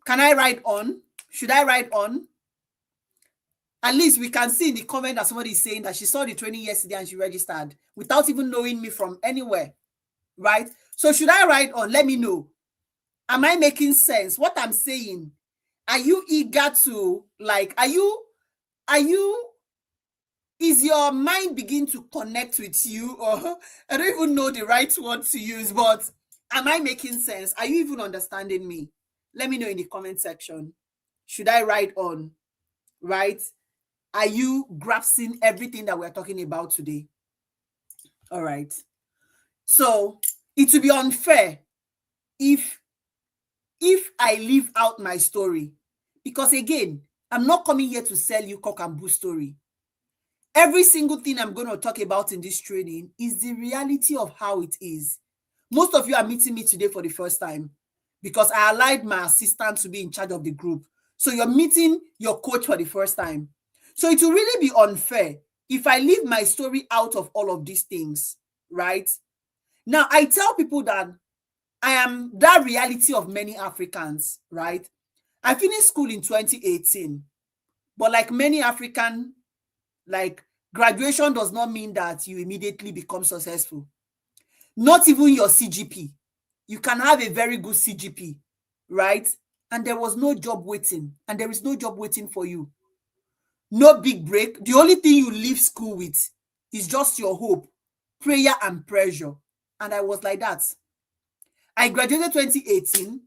Can I write on? Should I write on? At least we can see in the comment that somebody is saying that she saw the training yesterday and she registered without even knowing me from anywhere, right? So should I write on? Let me know. Am I making sense? What I'm saying? Are you eager to, like, is your mind begin to connect with you? Or I don't even know the right word to use, but am I making sense? Are you even understanding me? Let me know in the comment section. Should I write on? Right? Are you grasping everything that we're talking about today? All right. So it would be unfair if I leave out my story, because again, I'm not coming here to sell you cock and bull story. Every single thing I'm going to talk about in this training is the reality of how it is. Most of you are meeting me today for the first time because I allowed my assistant to be in charge of the group. So you're meeting your coach for the first time. So it will really be unfair if I leave my story out of all of these things, right? Now, I tell people that I am that reality of many Africans, right? I finished school in 2018, but like many African, like, graduation does not mean that you immediately become successful. Not even your CGP. You can have a very good CGP, right? And there was no job waiting, and there is no job waiting for you. No big break. The only thing you leave school with is just your hope, prayer, and pressure. And I was like that. I graduated 2018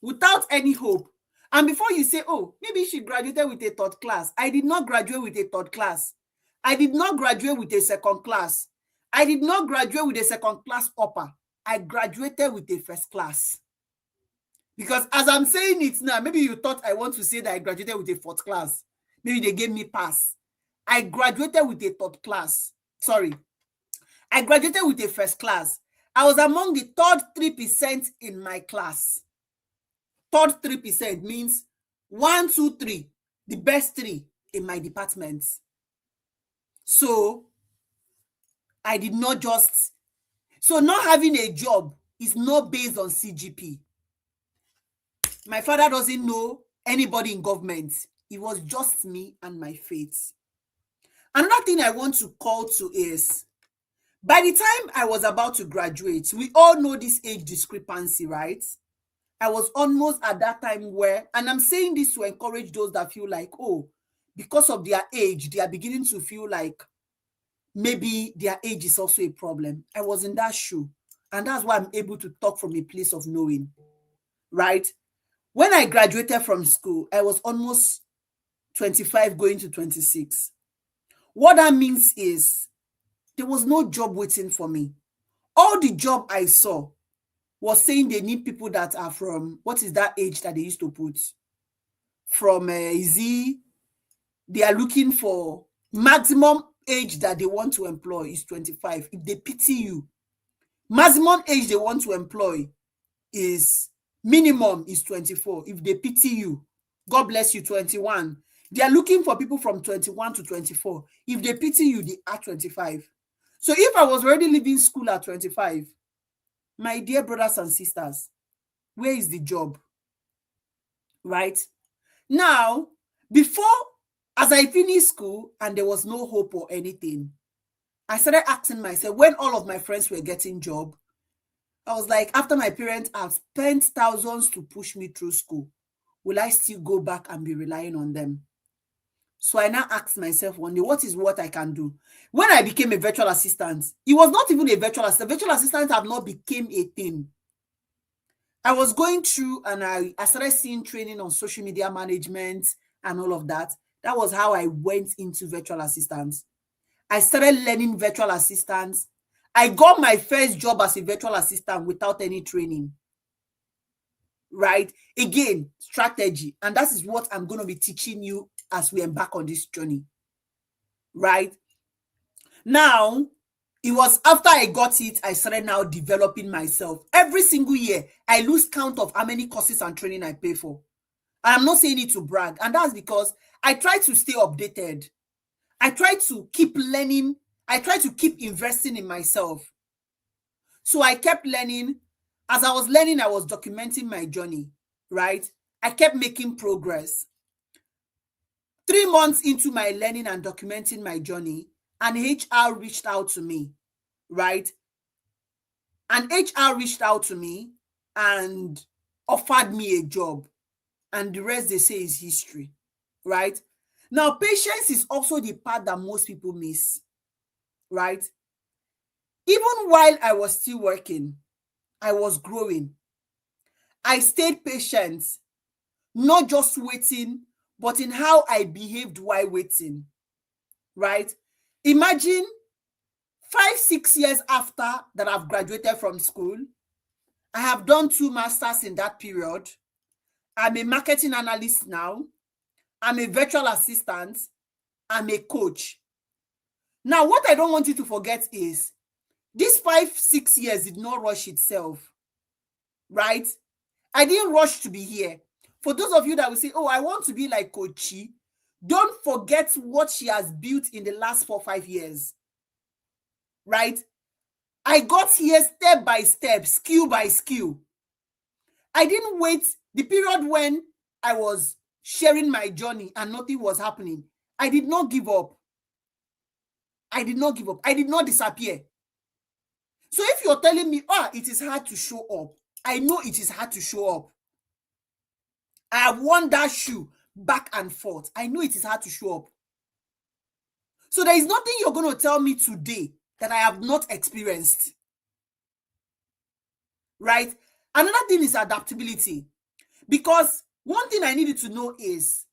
without any hope. And before you say, oh, maybe she graduated with a third class. I did not graduate with a third class. I did not graduate with a second class. I did not graduate with a second class upper. I graduated with a first class. Because as I'm saying it now, maybe you thought I want to say that I graduated with a fourth class. Maybe they gave me pass. I graduated with a third class. Sorry. I graduated with a first class. I was among the third 3% in my class. Third 3% means 1, 2, 3, the best 3 in my department. So I did not just, so not having a job is not based on CGP. My father doesn't know anybody in government. It was just me and my faith. Another thing I want to call to is, by the time I was about to graduate, we all know this age discrepancy, right? I was almost at that time where, and I'm saying this to encourage those that feel like, oh, because of their age, they are beginning to feel like maybe their age is also a problem. I was in that shoe. And that's why I'm able to talk from a place of knowing, right? When I graduated from school, I was almost 25 going to 26. What that means is there was no job waiting for me. All the job I saw was saying they need people that are from, what is that age that they used to put? From they are looking for maximum age that they want to employ is 25. If they pity you, maximum age they want to employ is minimum is 24. If they pity you, God bless you, 21. They are looking for people from 21 to 24. If they pity you, they are 25. So if I was already leaving school at 25, my dear brothers and sisters, where is the job? Right? Now, before, as I finished school and there was no hope or anything, I started asking myself, when all of my friends were getting job, I was like, after my parents have spent thousands to push me through school, will I still go back and be relying on them? So I now asked myself one day, what is what I can do? When I became a virtual assistant, it was not even a virtual assistant. Virtual assistants have not become a thing. I was going through and I started seeing training on social media management and all of that. That was how I went into virtual assistants. I started learning virtual assistants. I got my first job as a virtual assistant without any training, right? Again, strategy. And that is what I'm going to be teaching you as we embark on this journey, right? Now, it was after I got it, I started now developing myself. Every single year, I lose count of how many courses and training I pay for. And I'm not saying it to brag. And that's because I try to stay updated. I try to keep learning. I try to keep investing in myself. So I kept learning. As I was learning, I was documenting my journey, right? I kept making progress. 3 months into my learning and documenting my journey, an HR reached out to me, right? An HR reached out to me and offered me a job. And the rest, they say, is history, right? Now, patience is also the part that most people miss, right? Even while I was still working, I was growing. I stayed patient, not just waiting, but in how I behaved while waiting, right? Imagine 5-6 years after that I've graduated from school, I have done 2 masters in that period. I'm a marketing analyst now. I'm a virtual assistant. I'm a coach. Now, what I don't want you to forget is this 5-6 years did not rush itself, right? I didn't rush to be here. For those of you that will say, oh, I want to be like Coach Chi, don't forget what she has built in the last 4-5 years, right? I got here step by step, skill by skill. I didn't wait the period when I was sharing my journey and nothing was happening. I did not give up. I did not give up. I did not disappear. So if you're telling me, it is hard to show up, I know it is hard to show up. I have worn that shoe back and forth. I know it is hard to show up. So there is nothing you're going to tell me today that I have not experienced, right? Another thing is adaptability. Because one thing I needed to know is,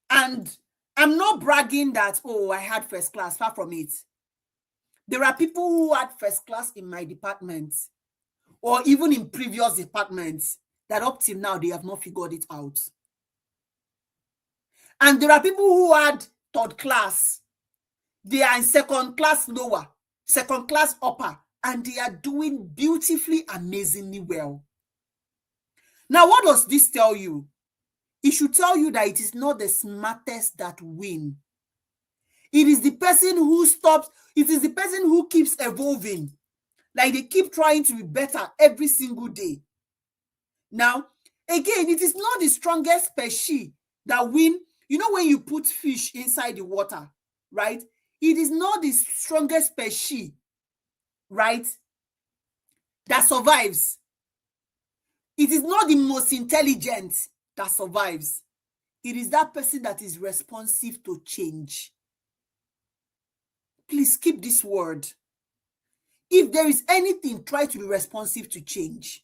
and I'm not bragging that, oh, I had first class, far from it. There are people who had first class in my department or even in previous departments that up till now, they have not figured it out. And there are people who had third class. They are in second class lower, second class upper, and they are doing beautifully, amazingly well. Now, what does this tell you? It should tell you that it is not the smartest that win. It is the person who stops. It is the person who keeps evolving. Like they keep trying to be better every single day. Now, again, it is not the strongest species that win. You know, when you put fish inside the water, right? It is not the strongest species, right, that survives. It is not the most intelligent that survives. It is that person that is responsive to change. Please keep this word. If there is anything, try to be responsive to change.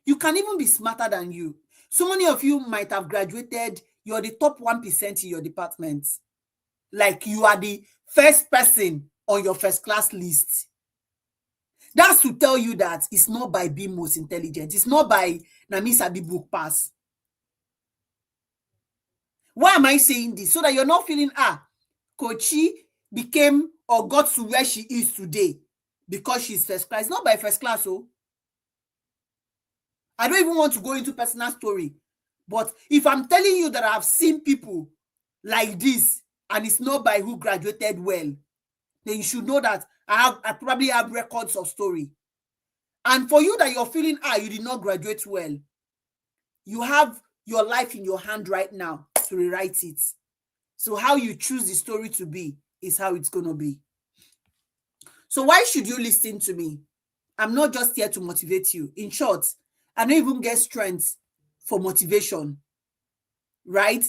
You can even be smarter than you. So many of you might have graduated. You're the top 1% in your department. Like you are the first person on your first class list. That's to tell you that it's not by being most intelligent. It's not by Namisabi book pass. Why am I saying this? So that you're not feeling, Coach Chi became or got to where she is today because she's first class. It's not by first class, oh. I don't even want to go into personal story. But if I'm telling you that I've seen people like this and it's not by who graduated well, then you should know that I probably have records of story. And for you that you're feeling, you did not graduate well, you have your life in your hand right now to rewrite it. So how you choose the story to be is how it's going to be. So why should you listen to me? I'm not just here to motivate you. In short, I don't even get strength for motivation, right?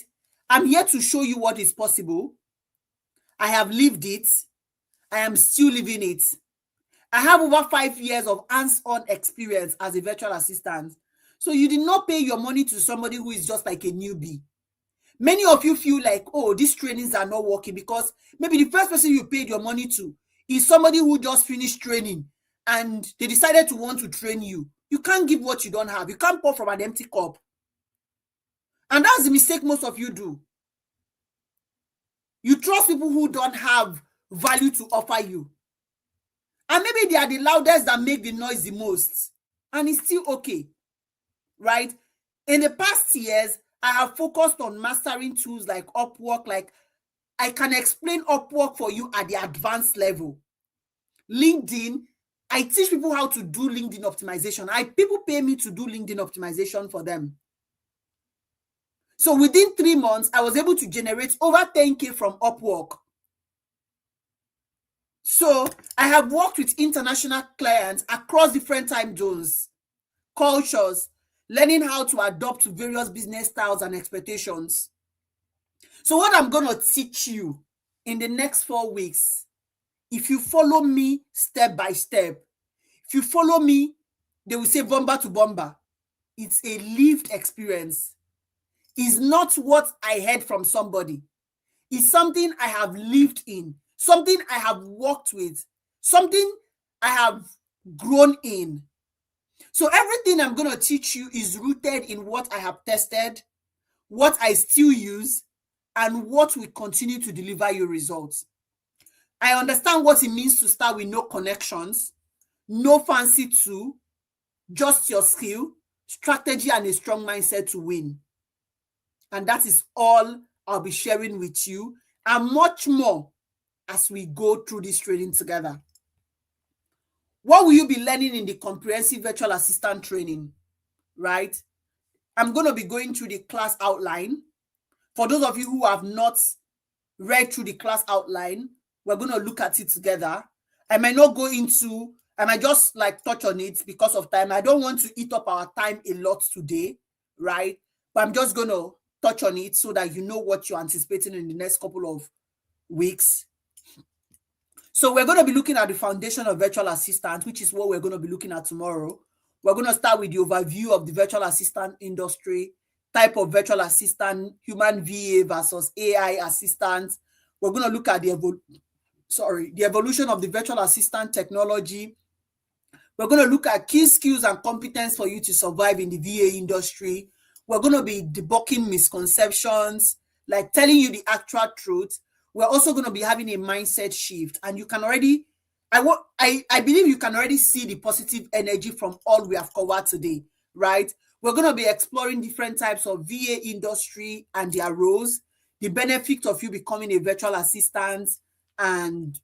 I'm here to show you what is possible. I have lived it. I am still living it. I have over 5 years of hands-on experience as a virtual assistant. So you did not pay your money to somebody who is just like a newbie. Many of you feel like, oh, these trainings are not working because maybe the first person you paid your money to is somebody who just finished training and they decided to want to train you. You can't give what you don't have. You can't pour from an empty cup. And that's the mistake most of you do. You trust people who don't have value to offer you. And maybe they are the loudest that make the noise the most. And it's still okay, right? In the past years, I have focused on mastering tools like Upwork. Like, I can explain Upwork for you at the advanced level. LinkedIn, I teach people how to do LinkedIn optimization. People pay me to do LinkedIn optimization for them. So within 3 months, I was able to generate over 10K from Upwork. So I have worked with international clients across different time zones, cultures, learning how to adapt to various business styles and expectations. So what I'm going to teach you in the next 4 weeks, if you follow me step by step, if you follow me, they will say bomber to bomber. It's a lived experience. It's not what I heard from somebody. It's something I have lived in, something I have worked with, something I have grown in. So everything I'm going to teach you is rooted in what I have tested, what I still use, and what will continue to deliver you results. I understand what it means to start with no connections, no fancy tool, just your skill, strategy, and a strong mindset to win. And that is all I'll be sharing with you, and much more as we go through this training together. What will you be learning in the comprehensive virtual assistant training, right? I'm going to be going through the class outline. For those of you who have not read through the class outline, we're going to look at it together. I might just like touch on it because of time. I don't want to eat up our time a lot today, right? But I'm just going to touch on it so that you know what you're anticipating in the next couple of weeks. So we're going to be looking at the foundation of virtual assistant, which is what we're going to be looking at tomorrow. We're going to start with the overview of the virtual assistant industry, type of virtual assistant, human VA versus AI assistant. We're going to look at the evolution of the virtual assistant technology. We're going to look at key skills and competence for you to survive in the VA industry. We're going to be debunking misconceptions, like telling you the actual truth. We're also going to be having a mindset shift, and you can already, I believe you can already see the positive energy from all we have covered today, right? We're going to be exploring different types of VA industry and their roles, the benefit of you becoming a virtual assistant, and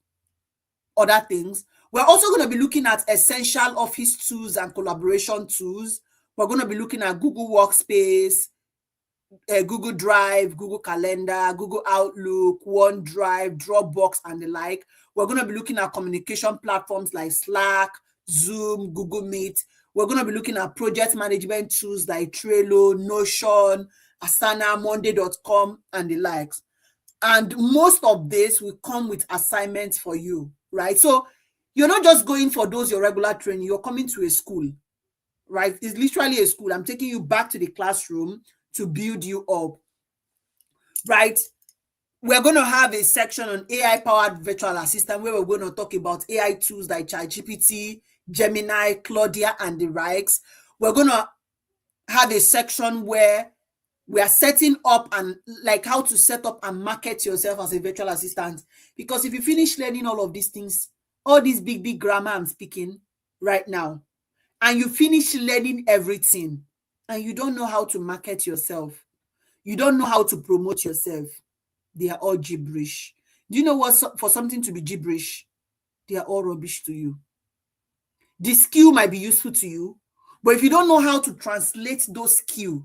other things. We're also going to be looking at essential office tools and collaboration tools. We're going to be looking at Google Workspace, Google Drive, Google Calendar, Google Outlook, OneDrive, Dropbox, and the like. We're going to be looking at communication platforms like Slack, Zoom, Google Meet. We're going to be looking at project management tools like Trello, Notion, Asana, Monday.com, and the likes. And most of this will come with assignments for you, right? So you're not just going for your regular training, you're coming to a school, right? It's literally a school. I'm taking you back to the classroom to build you up, right? We're going to have a section on AI-powered virtual assistant where we're going to talk about AI tools like ChatGPT, Gemini, Claudia, and the likes. We're going to have a section where we are setting up and like how to set up and market yourself as a virtual assistant. Because if you finish learning all of these things, all these big grammar I'm speaking right now, and you finish learning everything, and you don't know how to market yourself, you don't know how to promote yourself, they are all gibberish. Do you know what? For something to be gibberish, they are all rubbish to you. The skill might be useful to you, but if you don't know how to translate those skills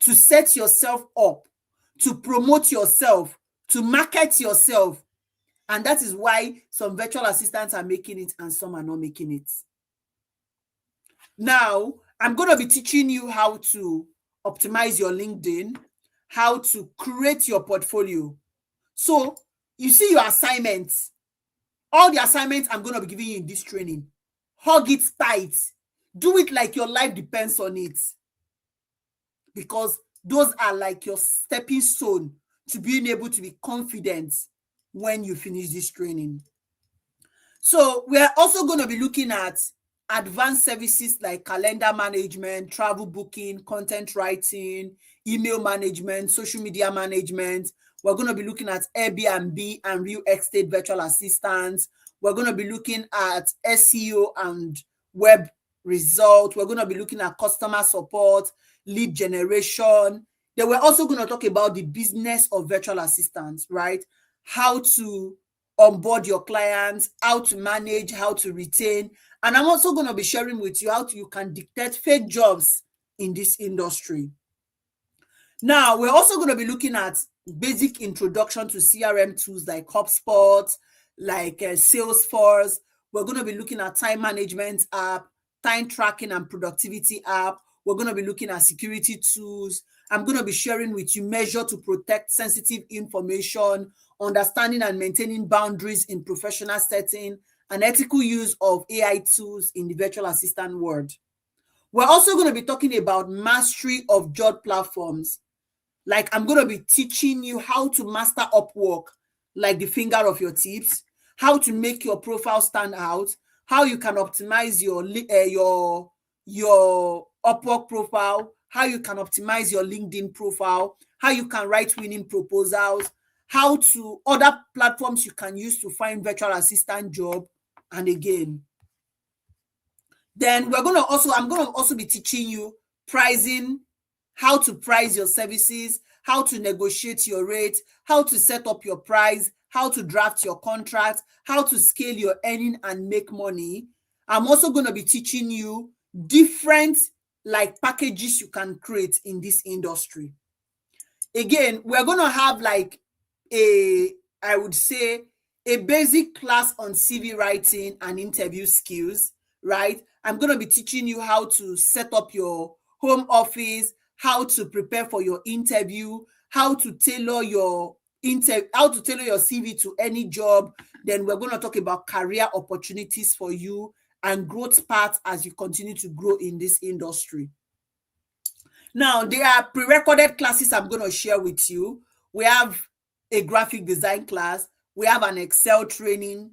to set yourself up, to promote yourself, to market yourself, and that is why some virtual assistants are making it and some are not making it. Now, I'm going to be teaching you how to optimize your LinkedIn, how to create your portfolio. So, you see your assignments, all the assignments I'm going to be giving you in this training. Hug it tight. Do it like your life depends on it. Because those are like your stepping stone to being able to be confident when you finish this training. So we're also going to be looking at advanced services like calendar management, travel booking, content writing, email management, social media management. We're going to be looking at Airbnb and real estate virtual assistants. We're going to be looking at SEO and web results. We're going to be looking at customer support, lead generation. Then we're also going to talk about the business of virtual assistants, right? How to onboard your clients, how to manage, how to retain. And I'm also going to be sharing with you how you can detect fake jobs in this industry. Now, we're also going to be looking at basic introduction to CRM tools like HubSpot, like Salesforce. We're going to be looking at time management app, time tracking and productivity app. We're going to be looking at security tools. I'm going to be sharing with you measure to protect sensitive information, understanding and maintaining boundaries in professional setting, and ethical use of AI tools in the virtual assistant world. We're also going to be talking about mastery of job platforms. Like I'm going to be teaching you how to master Upwork like the finger of your tips, how to make your profile stand out, how you can optimize your Upwork profile, how you can optimize your LinkedIn profile, how you can write winning proposals, how to other platforms you can use to find virtual assistant job. And again, then I'm going to also be teaching you pricing, how to price your services, how to negotiate your rate, how to set up your price, how to draft your contract, how to scale your earning and make money. I'm also going to be teaching you different like packages you can create in this industry. Again, we're going to have like I would say, a basic class on CV writing and interview skills, right? I'm going to be teaching you how to set up your home office, how to prepare for your interview, how to tailor your CV to any job. Then we're going to talk about career opportunities for you and growth paths as you continue to grow in this industry. Now, there are pre-recorded classes I'm going to share with you. We have a graphic design class. We have an Excel training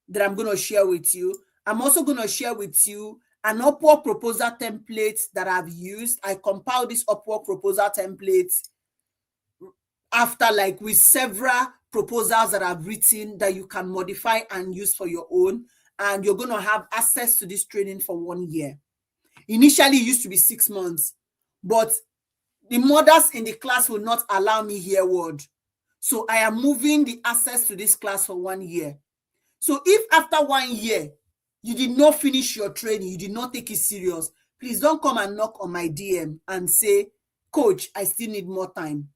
that I'm going to share with you. I'm also going to share with you an Upwork proposal template that I've used. I compiled this Upwork proposal template after like with several proposals that I've written that you can modify and use for your own. And you're going to have access to this training for 1 year. Initially, it used to be 6 months, but the mothers in the class will not allow me hear word. So I am moving the access to this class for 1 year. So if after 1 year, you did not finish your training, you did not take it serious, please don't come and knock on my DM and say, Coach, I still need more time.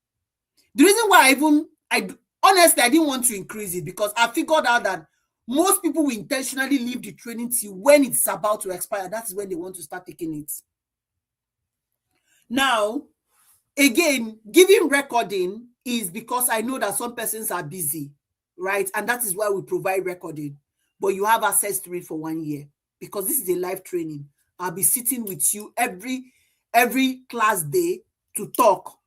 The reason why honestly, I didn't want to increase it because I figured out that most people will intentionally leave the training till when it's about to expire. That is when they want to start taking it. Now, again, giving recording is because I know that some persons are busy, right? And that is why we provide recording. But you have access to it for 1 year because this is a live training. I'll be sitting with you every class day to talk.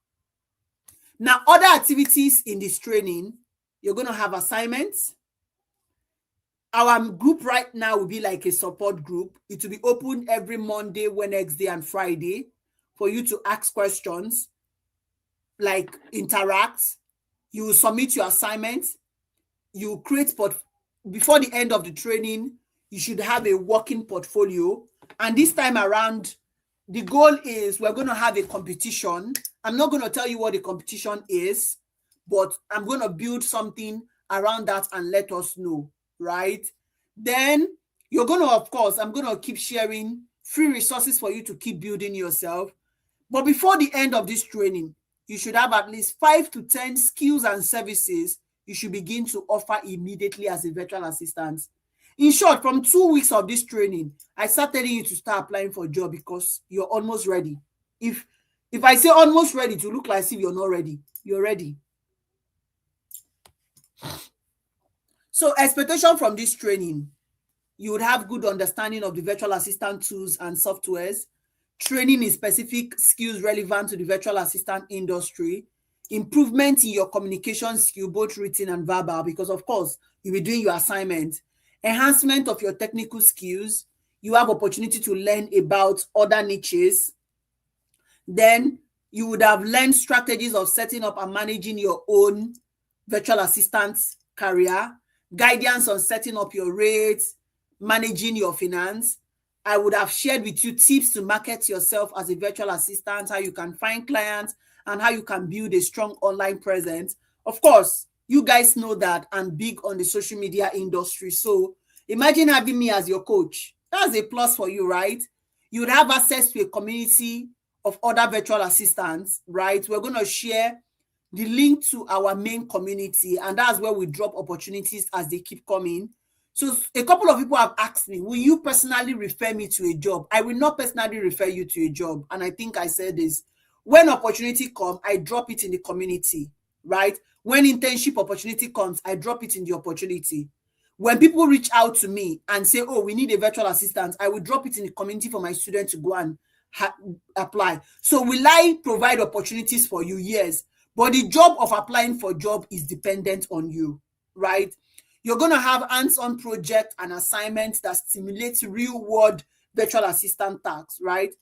Now, other activities in this training, you're going to have assignments. Our group right now will be like a support group. It will be open every Monday, Wednesday, and Friday for you to ask questions, like interact. You will submit your assignments. You create before the end of the training, you should have a working portfolio. And this time around, the goal is we're going to have a competition. I'm not going to tell you what the competition is, but I'm going to build something around that and let us know, right? Then you're going to, of course, I'm going to keep sharing free resources for you to keep building yourself. But before the end of this training, you should have at least 5 to 10 skills and services you should begin to offer immediately as a virtual assistant. In short, from 2 weeks of this training, I start telling you to start applying for a job because you're almost ready. If I say almost ready, to look like if you're not ready, you're ready. So expectation from this training, you would have good understanding of the virtual assistant tools and softwares, training in specific skills relevant to the virtual assistant industry, improvement in your communication skill, both written and verbal, because of course, you'll be doing your assignment, enhancement of your technical skills. You have opportunity to learn about other niches. Then you would have learned strategies of setting up and managing your own virtual assistant career, guidance on setting up your rates, managing your finance. I would have shared with you tips to market yourself as a virtual assistant, how you can find clients, and how you can build a strong online presence. Of course, you guys know that I'm big on the social media industry. So imagine having me as your coach. That's a plus for you, right? You would have access to a community of other virtual assistants, right? We're going to share the link to our main community, and that's where we drop opportunities as they keep coming. So a couple of people have asked me, will you personally refer me to a job? I will not personally refer you to a job. And I think I said this. When opportunity comes, I drop it in the community, right? When internship opportunity comes, I drop it in the opportunity. When people reach out to me and say, oh, we need a virtual assistant, I will drop it in the community for my students to go and apply. So will I provide opportunities for you? Yes. But the job of applying for job is dependent on you, right? You're going to have hands-on project and assignments that stimulate real-world virtual assistant tasks, right?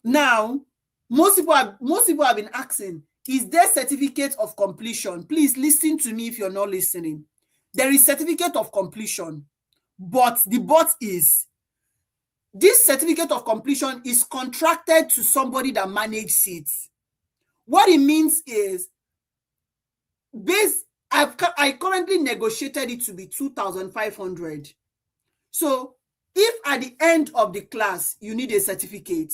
Now, most people have been asking, is there certificate of completion? Please listen to me if you're not listening. There is certificate of completion, but the but is, this certificate of completion is contracted to somebody that manages it. What it means is, I currently negotiated it to be 2,500. So if at the end of the class you need a certificate,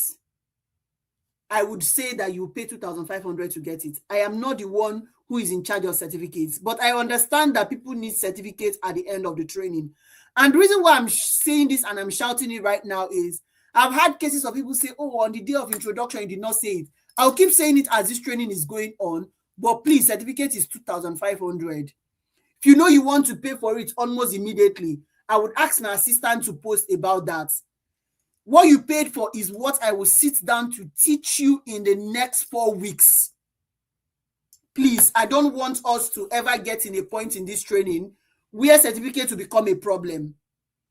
I would say that you pay 2,500 to get it. I am not the one who is in charge of certificates, but I understand that people need certificates at the end of the training. And the reason why I'm saying this and I'm shouting it right now is, I've had cases of people say, oh, on the day of introduction, you did not say it. I'll keep saying it as this training is going on, but please, certificate is 2,500. If you know you want to pay for it almost immediately, I would ask my assistant to post about that. What you paid for is what I will sit down to teach you in the next 4 weeks. Please, I don't want us to ever get in a point in this training where certificate will become a problem.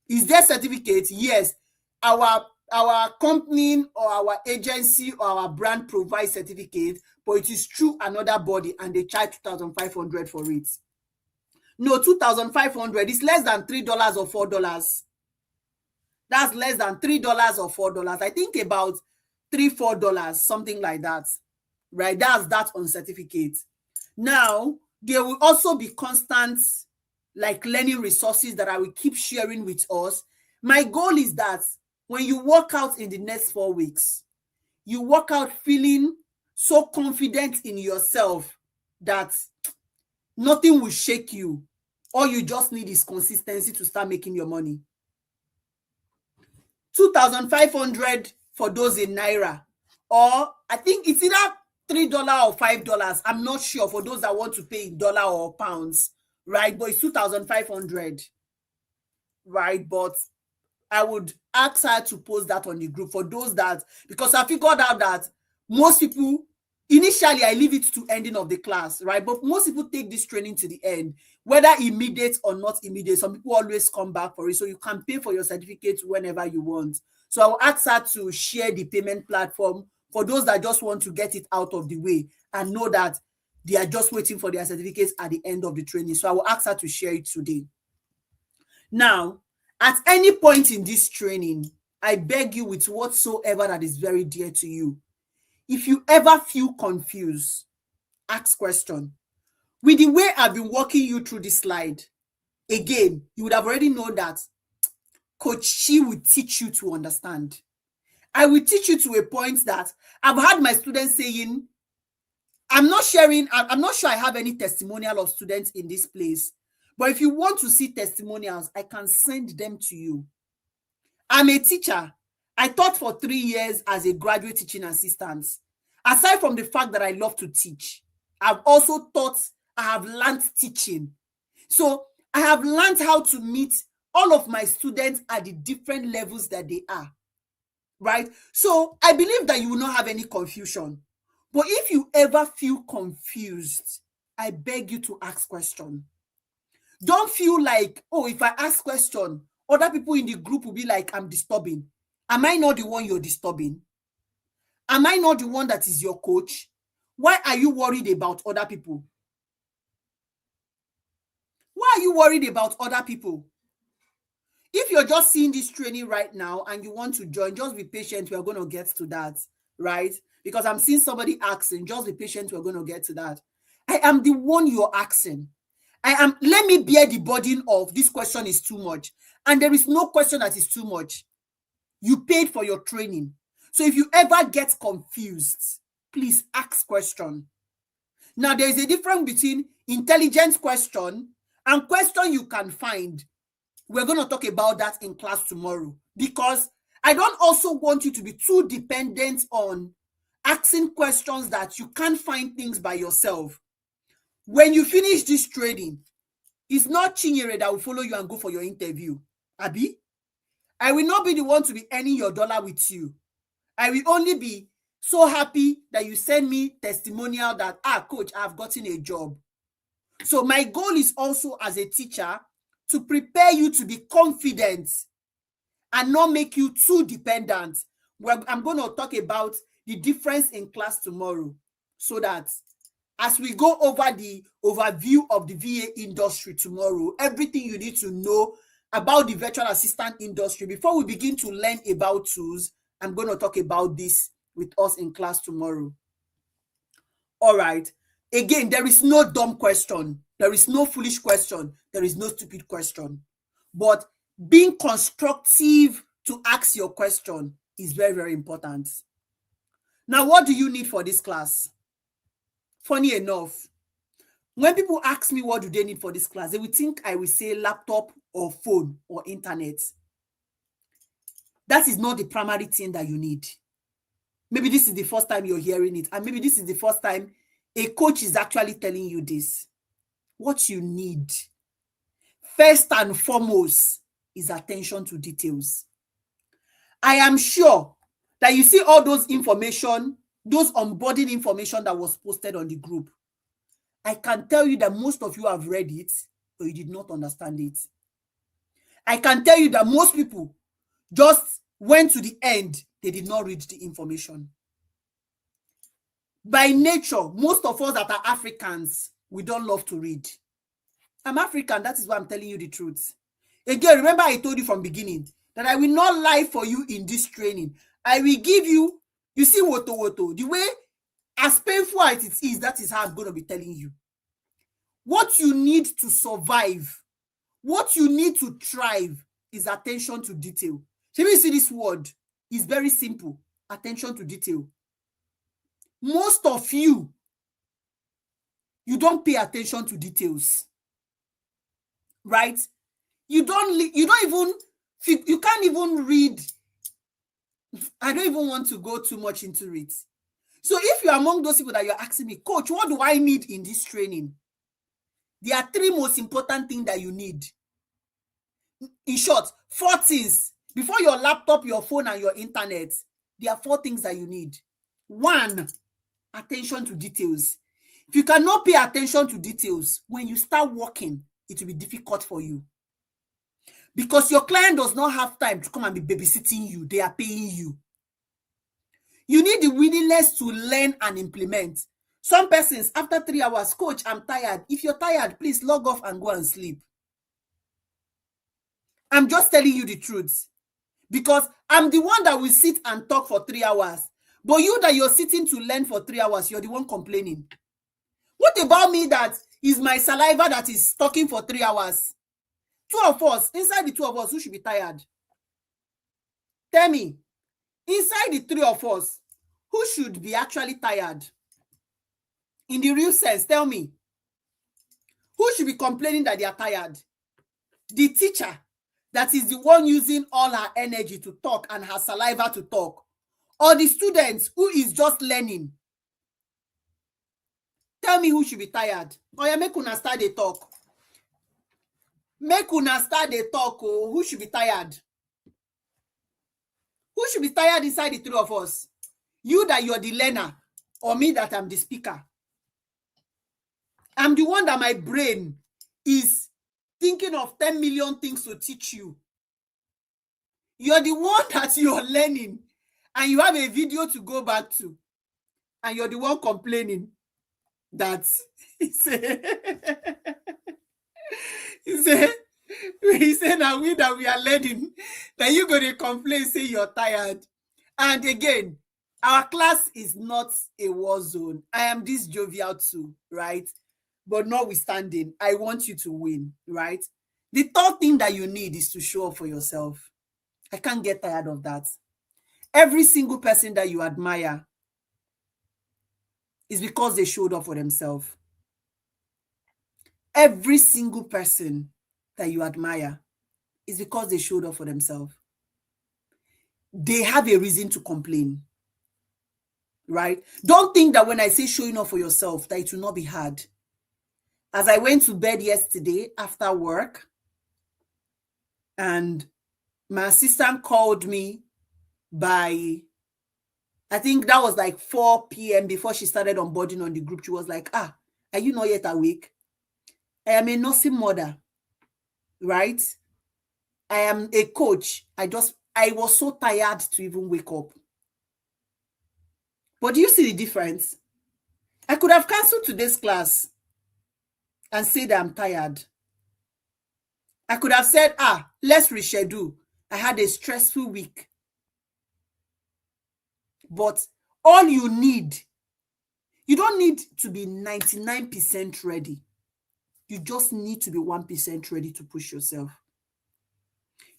Is there certificate? Yes. Our company or our agency or our brand provides certificate, but it is through another body and they charge 2,500 for it. No, 2,500 is less than $3 or $4. That's less than $3 or $4. I think about $3-4, something like that, right? That's that on certificate. Now, there will also be constant learning resources that I will keep sharing with us. My goal is that when you walk out in the next 4 weeks, you walk out feeling so confident in yourself that nothing will shake you. All you just need is consistency to start making your money. 2,500 for those in Naira, or I think it's either $3 or $5. I'm not sure for those that want to pay in dollar or pounds, right? But it's 2,500, right? But I would ask her to post that on the group for those that, because I figured out that most people, initially I leave it to ending of the class, right? But most people take this training to the end, whether immediate or not immediate. Some people always come back for it, so you can pay for your certificate whenever you want. So I will ask her to share the payment platform for those that just want to get it out of the way and know that they are just waiting for their certificates at the end of the training. So I will ask her to share it today. Now, at any point in this training, I beg you with whatsoever that is very dear to you, if you ever feel confused, ask question. With the way I've been walking you through this slide, again, you would have already known that Coach Chi will teach you to understand. I will teach you to a point that I've had my students saying, I'm not sure I have any testimonial of students in this place, but if you want to see testimonials, I can send them to you. I'm a teacher. I taught for 3 years as a graduate teaching assistant. Aside from the fact that I love to teach, I've also taught, I have learned teaching. So I have learned how to meet all of my students at the different levels that they are, right? So I believe that you will not have any confusion. But if you ever feel confused, I beg you to ask questions. Don't feel like, oh, if I ask question, other people in the group will be like, I'm disturbing. Am I not the one you're disturbing? Am I not the one that is your coach? Why are you worried about other people? Why are you worried about other people? If you're just seeing this training right now and you want to join, just be patient. We're going to get to that, right? Because I'm seeing somebody asking, just be patient. We're going to get to that. I am the one you're asking. Let me bear the burden of this question is too much. And there is no question that is too much. You paid for your training. So if you ever get confused, please ask question. Now, there is a difference between intelligent question and question you can find. We're going to talk about that in class tomorrow, because I don't also want you to be too dependent on asking questions that you can't find things by yourself. When you finish this training, it's not Chinyere that will follow you and go for your interview. Abi, I will not be the one to be earning your dollar with you. I will only be so happy that you send me testimonial that, coach, I've gotten a job. So my goal is also as a teacher to prepare you to be confident and not make you too dependent. I'm going to talk about the difference in class tomorrow, so that as we go over the overview of the VA industry tomorrow, everything you need to know about the virtual assistant industry before we begin to learn about tools, I'm going to talk about this with us in class tomorrow. All right. Again, there is no dumb question. There is no foolish question. There is no stupid question. But being constructive to ask your question is very, very important. Now, what do you need for this class? Funny enough, when people ask me what do they need for this class, they will think I will say laptop or phone or internet. That is not the primary thing that you need. Maybe this is the first time you're hearing it, and maybe this is the first time a coach is actually telling you this. What you need, first and foremost, is attention to details. I am sure that you see all those information, those onboarding information that was posted on the group. I can tell you that most of you have read it, but you did not understand it. I can tell you that most people just went to the end. They did not read the information. By nature, most of us that are Africans, we don't love to read. I'm African, that is why I'm telling you the truth. Again, remember I told you from beginning that I will not lie for you in this training. I will give you, you see, woto, the way, as painful as it is, that is how I'm going to be telling you. What you need to survive, what you need to thrive is attention to detail. So you see this word is very simple, attention to detail. Most of you don't pay attention to details, right? You can't even read. I don't even want to go too much into it. So if you're among those people that you're asking me, coach, what do I need in this training? There are 3 most important things that you need. In short, 4 things. Before your laptop, your phone, and your internet, there are 4 things that you need. 1, attention to details. If you cannot pay attention to details, when you start working, it will be difficult for you. Because your client does not have time to come and be babysitting you. They are paying you. You need the willingness to learn and implement. Some persons, after 3 hours, coach, I'm tired. If you're tired, please log off and go and sleep. I'm just telling you the truth. Because I'm the one that will sit and talk for 3 hours. But you that you're sitting to learn for 3 hours, you're the one complaining. What about me that is my saliva that is talking for 3 hours? 2 of us, inside the 2 of us, who should be tired? Tell me, inside the 3 of us, who should be actually tired? In the real sense, tell me. Who should be complaining that they are tired? The teacher that is the one using all her energy to talk and her saliva to talk, or the students who is just learning? Tell me who should be tired. Or yeah, make una start the talk. Make una start the talk. Oh, who should be tired? Who should be tired inside the 3 of us? You that you're the learner, or me that I'm the speaker? I'm the one that my brain is thinking of 10 million things to teach you. You're the one that you're learning, and you have a video to go back to, and you're the one complaining that he said now we that we are learning, that you go to complain, say you're tired. And again, our class is not a war zone. I am this jovial too, right? But notwithstanding, I want you to win, right? The third thing that you need is to show up for yourself. I can't get tired of that. Every single person that you admire is because they showed up for themselves. Every single person that you admire is because they showed up for themselves. They have a reason to complain, right? Don't think that when I say showing up for yourself, that it will not be hard. As I went to bed yesterday after work, and my assistant called me by, I think that was like 4 p.m. before she started onboarding on the group. She was like, are you not yet awake? I am a nursing mother, right? I am a coach. I was so tired to even wake up. But do you see the difference? I could have canceled today's class and said I'm tired. I could have said, let's reschedule. I had a stressful week. But all you don't need to be 99% ready. You just need to be 1% ready to push yourself.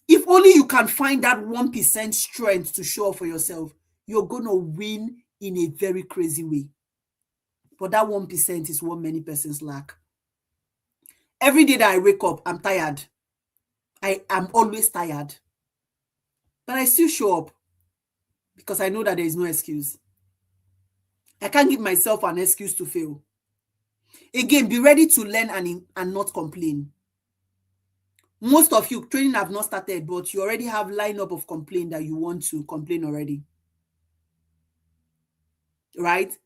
If only you can find that 1% strength to show up for yourself, you're going to win in a very crazy way. But that 1% is what many persons lack. Every day that I wake up, I'm tired. I am always tired. But I still show up because I know that there is no excuse. I can't give myself an excuse to fail. Again, be ready to learn and not complain. Most of you, training have not started, but you already have lineup of complaint that you want to complain already. Right?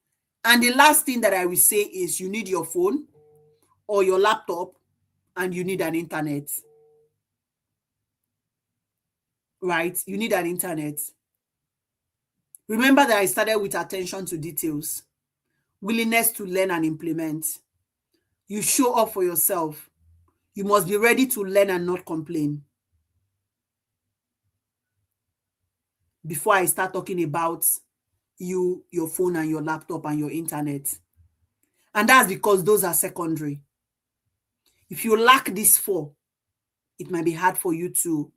And the last thing that I will say is you need your phone or your laptop and you need an internet. Right? You need an internet. Remember that I started with attention to details, willingness to learn and implement. You show up for yourself. You must be ready to learn and not complain. Before I start talking about your phone and your laptop and your internet. And that's because those are secondary. If you lack these four, it might be hard for you to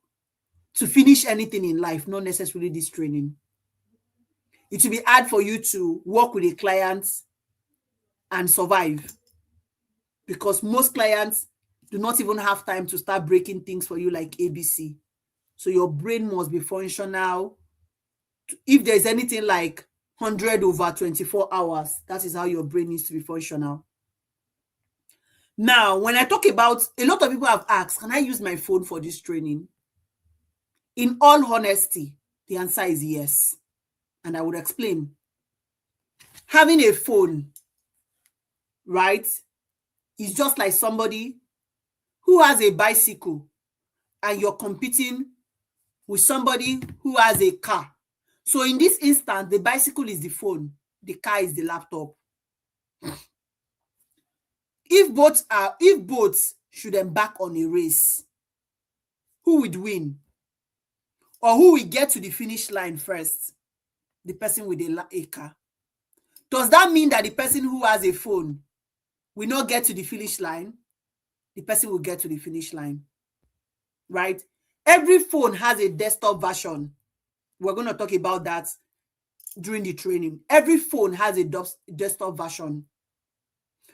finish anything in life, not necessarily this training. It will be hard for you to work with a client and survive, because most clients do not even have time to start breaking things for you like ABC. So your brain must be functional. If there's anything like 100 over 24 hours, that is how your brain needs to be functional. Now, when I talk about, a lot of people have asked, can I use my phone for this training? In all honesty, the answer is yes. And I would explain. Having a phone, right, is just like somebody who has a bicycle and you're competing with somebody who has a car. So in this instance, the bicycle is the phone, the car is the laptop. If both should embark on a race, who would win? Or who will get to the finish line first? The person with a car. Does that mean that the person who has a phone will not get to the finish line? The person will get to the finish line, right? Every phone has a desktop version. We're going to talk about that during the training. Every phone has a desktop version.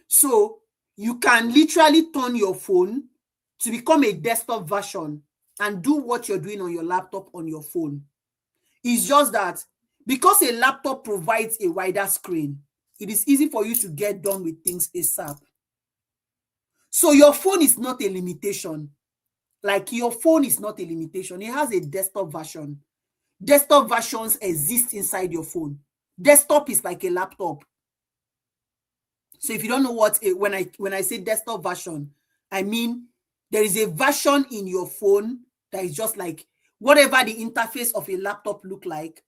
So you can literally turn your phone to become a desktop version and do what you're doing on your laptop on your phone. It's just that because a laptop provides a wider screen, it is easy for you to get done with things ASAP. So your phone is not a limitation. Like, your phone is not a limitation. It has a desktop version. Desktop versions exist inside your phone. Desktop is like a laptop. So if you don't know what when I say desktop version, I mean There is a version in your phone that is just like whatever the interface of a laptop look like,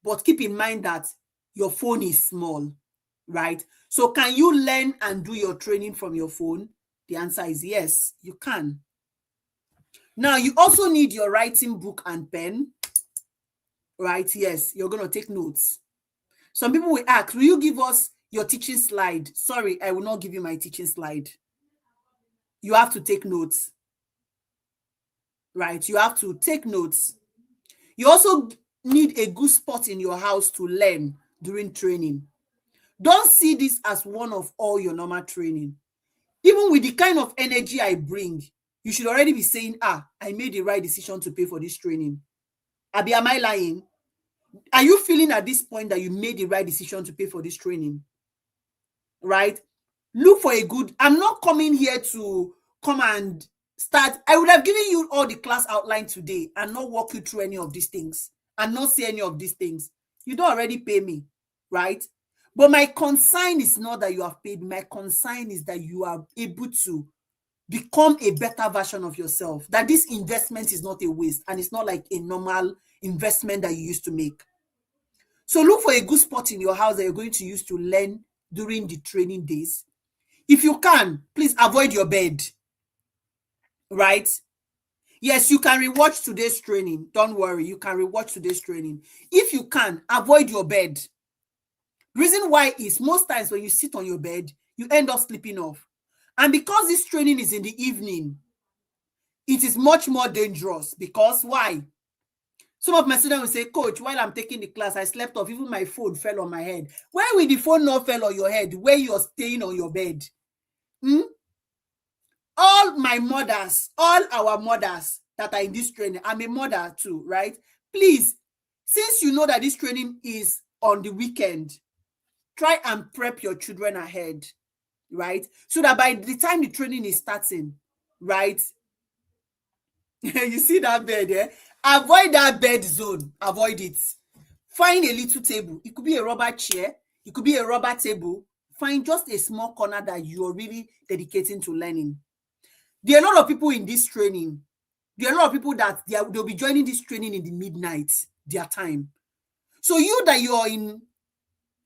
but keep in mind that your phone is small, right? So can you learn and do your training from your phone? The answer is yes, you can. Now, you also need your writing book and pen, right? Yes, you're going to take notes. Some people will ask, will you give us your teaching slide? Sorry, I will not give you my teaching slide. You have to take notes, right? You have to take notes. You also need a good spot in your house to learn during training. Don't see this as one of all your normal training. Even with the kind of energy I bring, you should already be saying, I made the right decision to pay for this training. Abi, am I lying? Are you feeling at this point that you made the right decision to pay for this training? Right? Look for a good, I'm not coming here to come and start. I would have given you all the class outline today and not walk you through any of these things and not say any of these things. You don't already pay me, right? But my concern is not that you have paid. My concern is that you are able to become a better version of yourself, that this investment is not a waste and it's not like a normal investment that you used to make. So look for a good spot in your house that you're going to use to learn during the training days. If you can, please avoid your bed, right? Yes, you can rewatch today's training. Don't worry, you can rewatch today's training. If you can, avoid your bed. The reason why is most times when you sit on your bed, you end up sleeping off. And because this training is in the evening, it is much more dangerous. Because why? Some of my students will say, Coach, while I'm taking the class, I slept off. Even my phone fell on my head. Why will the phone not fell on your head where you're staying on your bed? All my mothers, all our mothers that are in this training, I'm a mother too, right? Please, since you know that this training is on the weekend, try and prep your children ahead, right? So that by the time the training is starting, right? You see that bed there? Avoid that bed zone. Avoid it. Find a little table. It could be a rubber chair. It could be a rubber table. Find just a small corner that you're really dedicating to learning. There are a lot of people in this training. There are a lot of people that they'll be joining this training in the midnight, their time. So you that you're in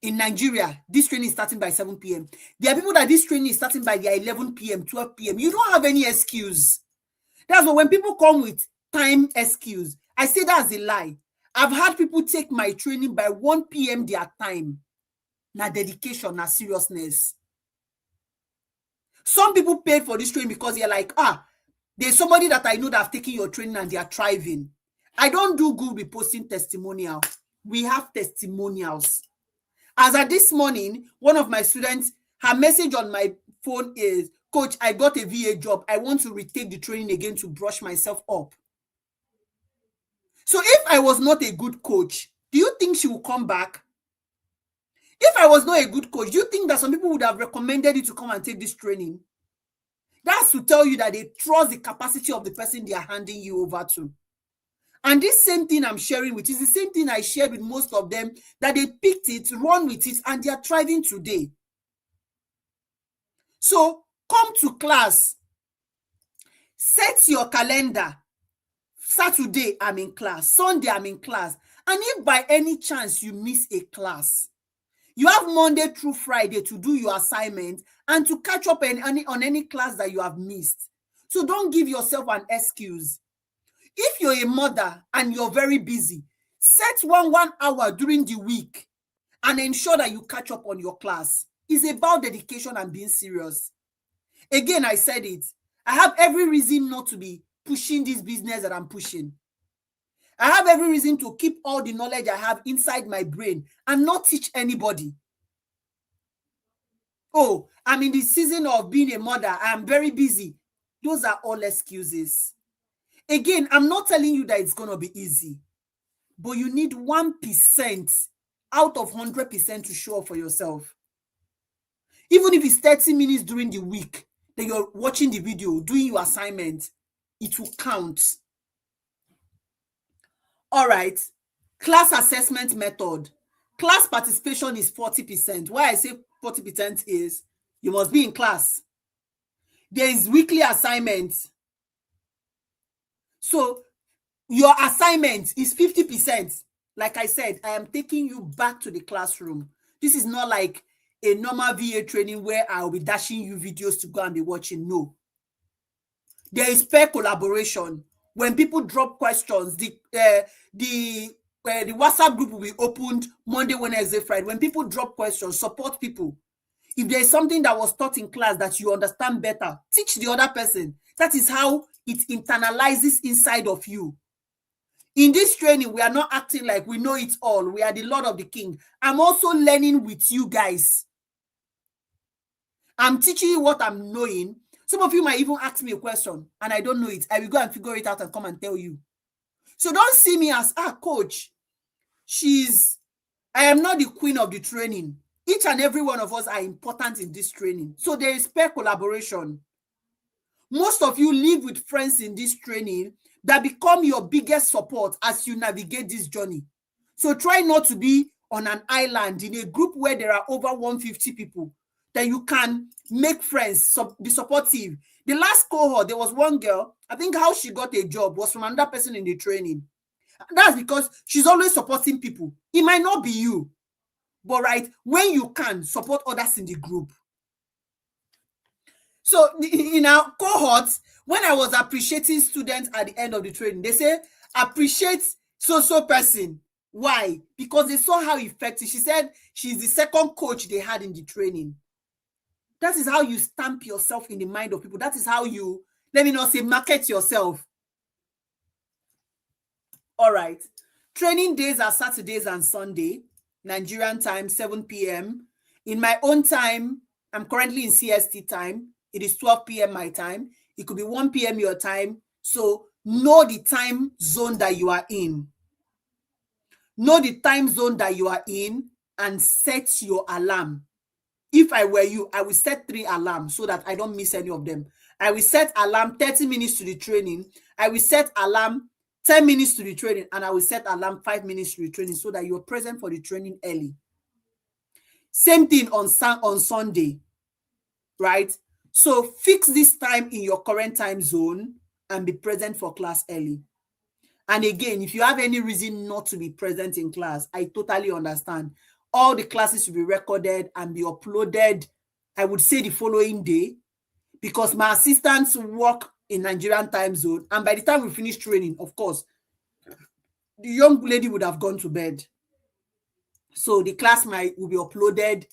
Nigeria, this training is starting by 7 p.m. There are people that this training is starting by their 11 p.m., 12 p.m. You don't have any excuse. That's why when people come with time excuse, I say that's a lie. I've had people take my training by 1 p.m. their time. Na dedication, na seriousness. Some people paid for this training because they're like, there's somebody that I know that have taken your training and they are thriving. I don't do good with posting testimonial. We have testimonials. As at this morning, one of my students, her message on my phone is, Coach, I got a VA job. I want to retake the training again to brush myself up. So if I was not a good coach, do you think she will come back? If I was not a good coach, do you think that some people would have recommended you to come and take this training? That's to tell you that they trust the capacity of the person they are handing you over to. And this same thing I'm sharing with is the same thing I shared with most of them, that they picked it, run with it, and they are thriving today. So come to class. Set your calendar. Saturday, I'm in class. Sunday, I'm in class. And if by any chance you miss a class, you have Monday through Friday to do your assignment and to catch up on any class that you have missed. So don't give yourself an excuse. If you're a mother and you're very busy, set one hour during the week and ensure that you catch up on your class. It's about dedication and being serious. Again, I said it. I have every reason not to be pushing this business that I'm pushing. I have every reason to keep all the knowledge I have inside my brain and not teach anybody. Oh, I'm in the season of being a mother. I'm very busy. Those are all excuses. Again, I'm not telling you that it's going to be easy, but you need 1% out of 100% to show up for yourself. Even if it's 30 minutes during the week that you're watching the video, doing your assignment, it will count. All right. Class assessment method. Class participation is 40%. Why I say 40% is you must be in class. There is weekly assignments. So your assignment is 50%. Like I said, I am taking you back to the classroom. This is not like a normal VA training where I'll be dashing you videos to go and be watching. No. There is pair collaboration. When people drop questions, the WhatsApp group will be opened Monday, Wednesday, Friday. When people drop questions, support people. If there is something that was taught in class that you understand better, teach the other person. That is how it internalizes inside of you. In this training, we are not acting like we know it all. We are the Lord of the King. I'm also learning with you guys. I'm teaching you what I'm knowing. Some of you might even ask me a question and I don't know it. I will go and figure it out and come and tell you. So don't see me as, coach, I am not the queen of the training. Each and every one of us are important in this training. So there is pair collaboration. Most of you live with friends in this training that become your biggest support as you navigate this journey. So try not to be on an island in a group where there are over 150 people that you can make friends, be supportive. The last cohort, there was one girl, I think how she got a job was from another person in the training. That's because she's always supporting people. It might not be you, but right, when you can, support others in the group. So in our cohorts, when I was appreciating students at the end of the training, they say, appreciate so person. Why? Because they saw how effective. She said she's the second coach they had in the training. That is how you stamp yourself in the mind of people. That is how you, let me not say market yourself. All right. Training days are Saturdays and Sunday, Nigerian time, 7 p.m. In my own time, I'm currently in CST time. It is 12 p.m. my time. It could be 1 p.m. your time. So know the time zone that you are in. Know the time zone that you are in and set your alarm. If I were you, I will set 3 alarms so that I don't miss any of them. I will set alarm 30 minutes to the training. I will set alarm 10 minutes to the training, and I will set alarm 5 minutes to the training so that you're present for the training early. Same thing on Sunday, right? So fix this time in your current time zone and be present for class early. And again, if you have any reason not to be present in class, I totally understand. All the classes will be recorded and be uploaded, I would say, the following day, because my assistants work in Nigerian time zone. And by the time we finish training, of course, the young lady would have gone to bed. So the class will be uploaded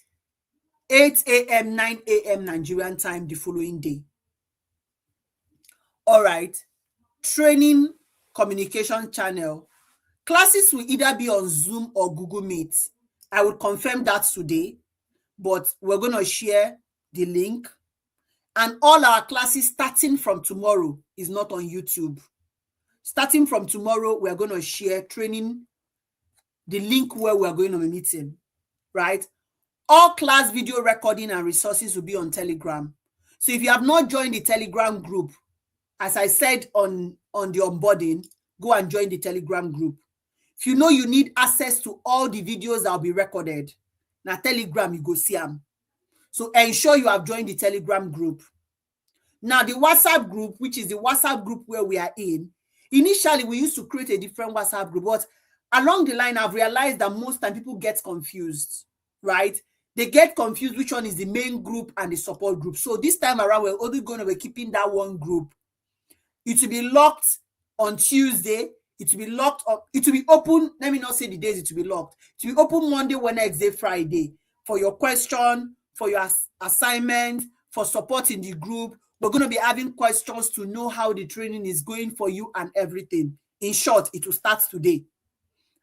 8 a.m., 9 a.m. Nigerian time the following day. All right. Training communication channel. Classes will either be on Zoom or Google Meet. I will confirm that today, but we're going to share the link. And all our classes starting from tomorrow is not on YouTube. Starting from tomorrow, we're going to share training, the link where we're going to be meeting, right? All class video recording and resources will be on Telegram. So if you have not joined the Telegram group, as I said on the onboarding, go and join the Telegram group. If you know you need access to all the videos that will be recorded, now Telegram, you go see them. So ensure you have joined the Telegram group. Now the WhatsApp group, which is the WhatsApp group where we are in, initially we used to create a different WhatsApp group, but along the line, I've realized that most time people get confused, right? They get confused which one is the main group and the support group. So this time around, we're only going to be keeping that one group. It will be locked on Tuesday. It will be locked up. It will be open. Let me not say the days it will be locked. It will be open Monday, Wednesday, Friday for your question, for your assignment, for support in the group. We're going to be having questions to know how the training is going for you and everything. In short, it will start today.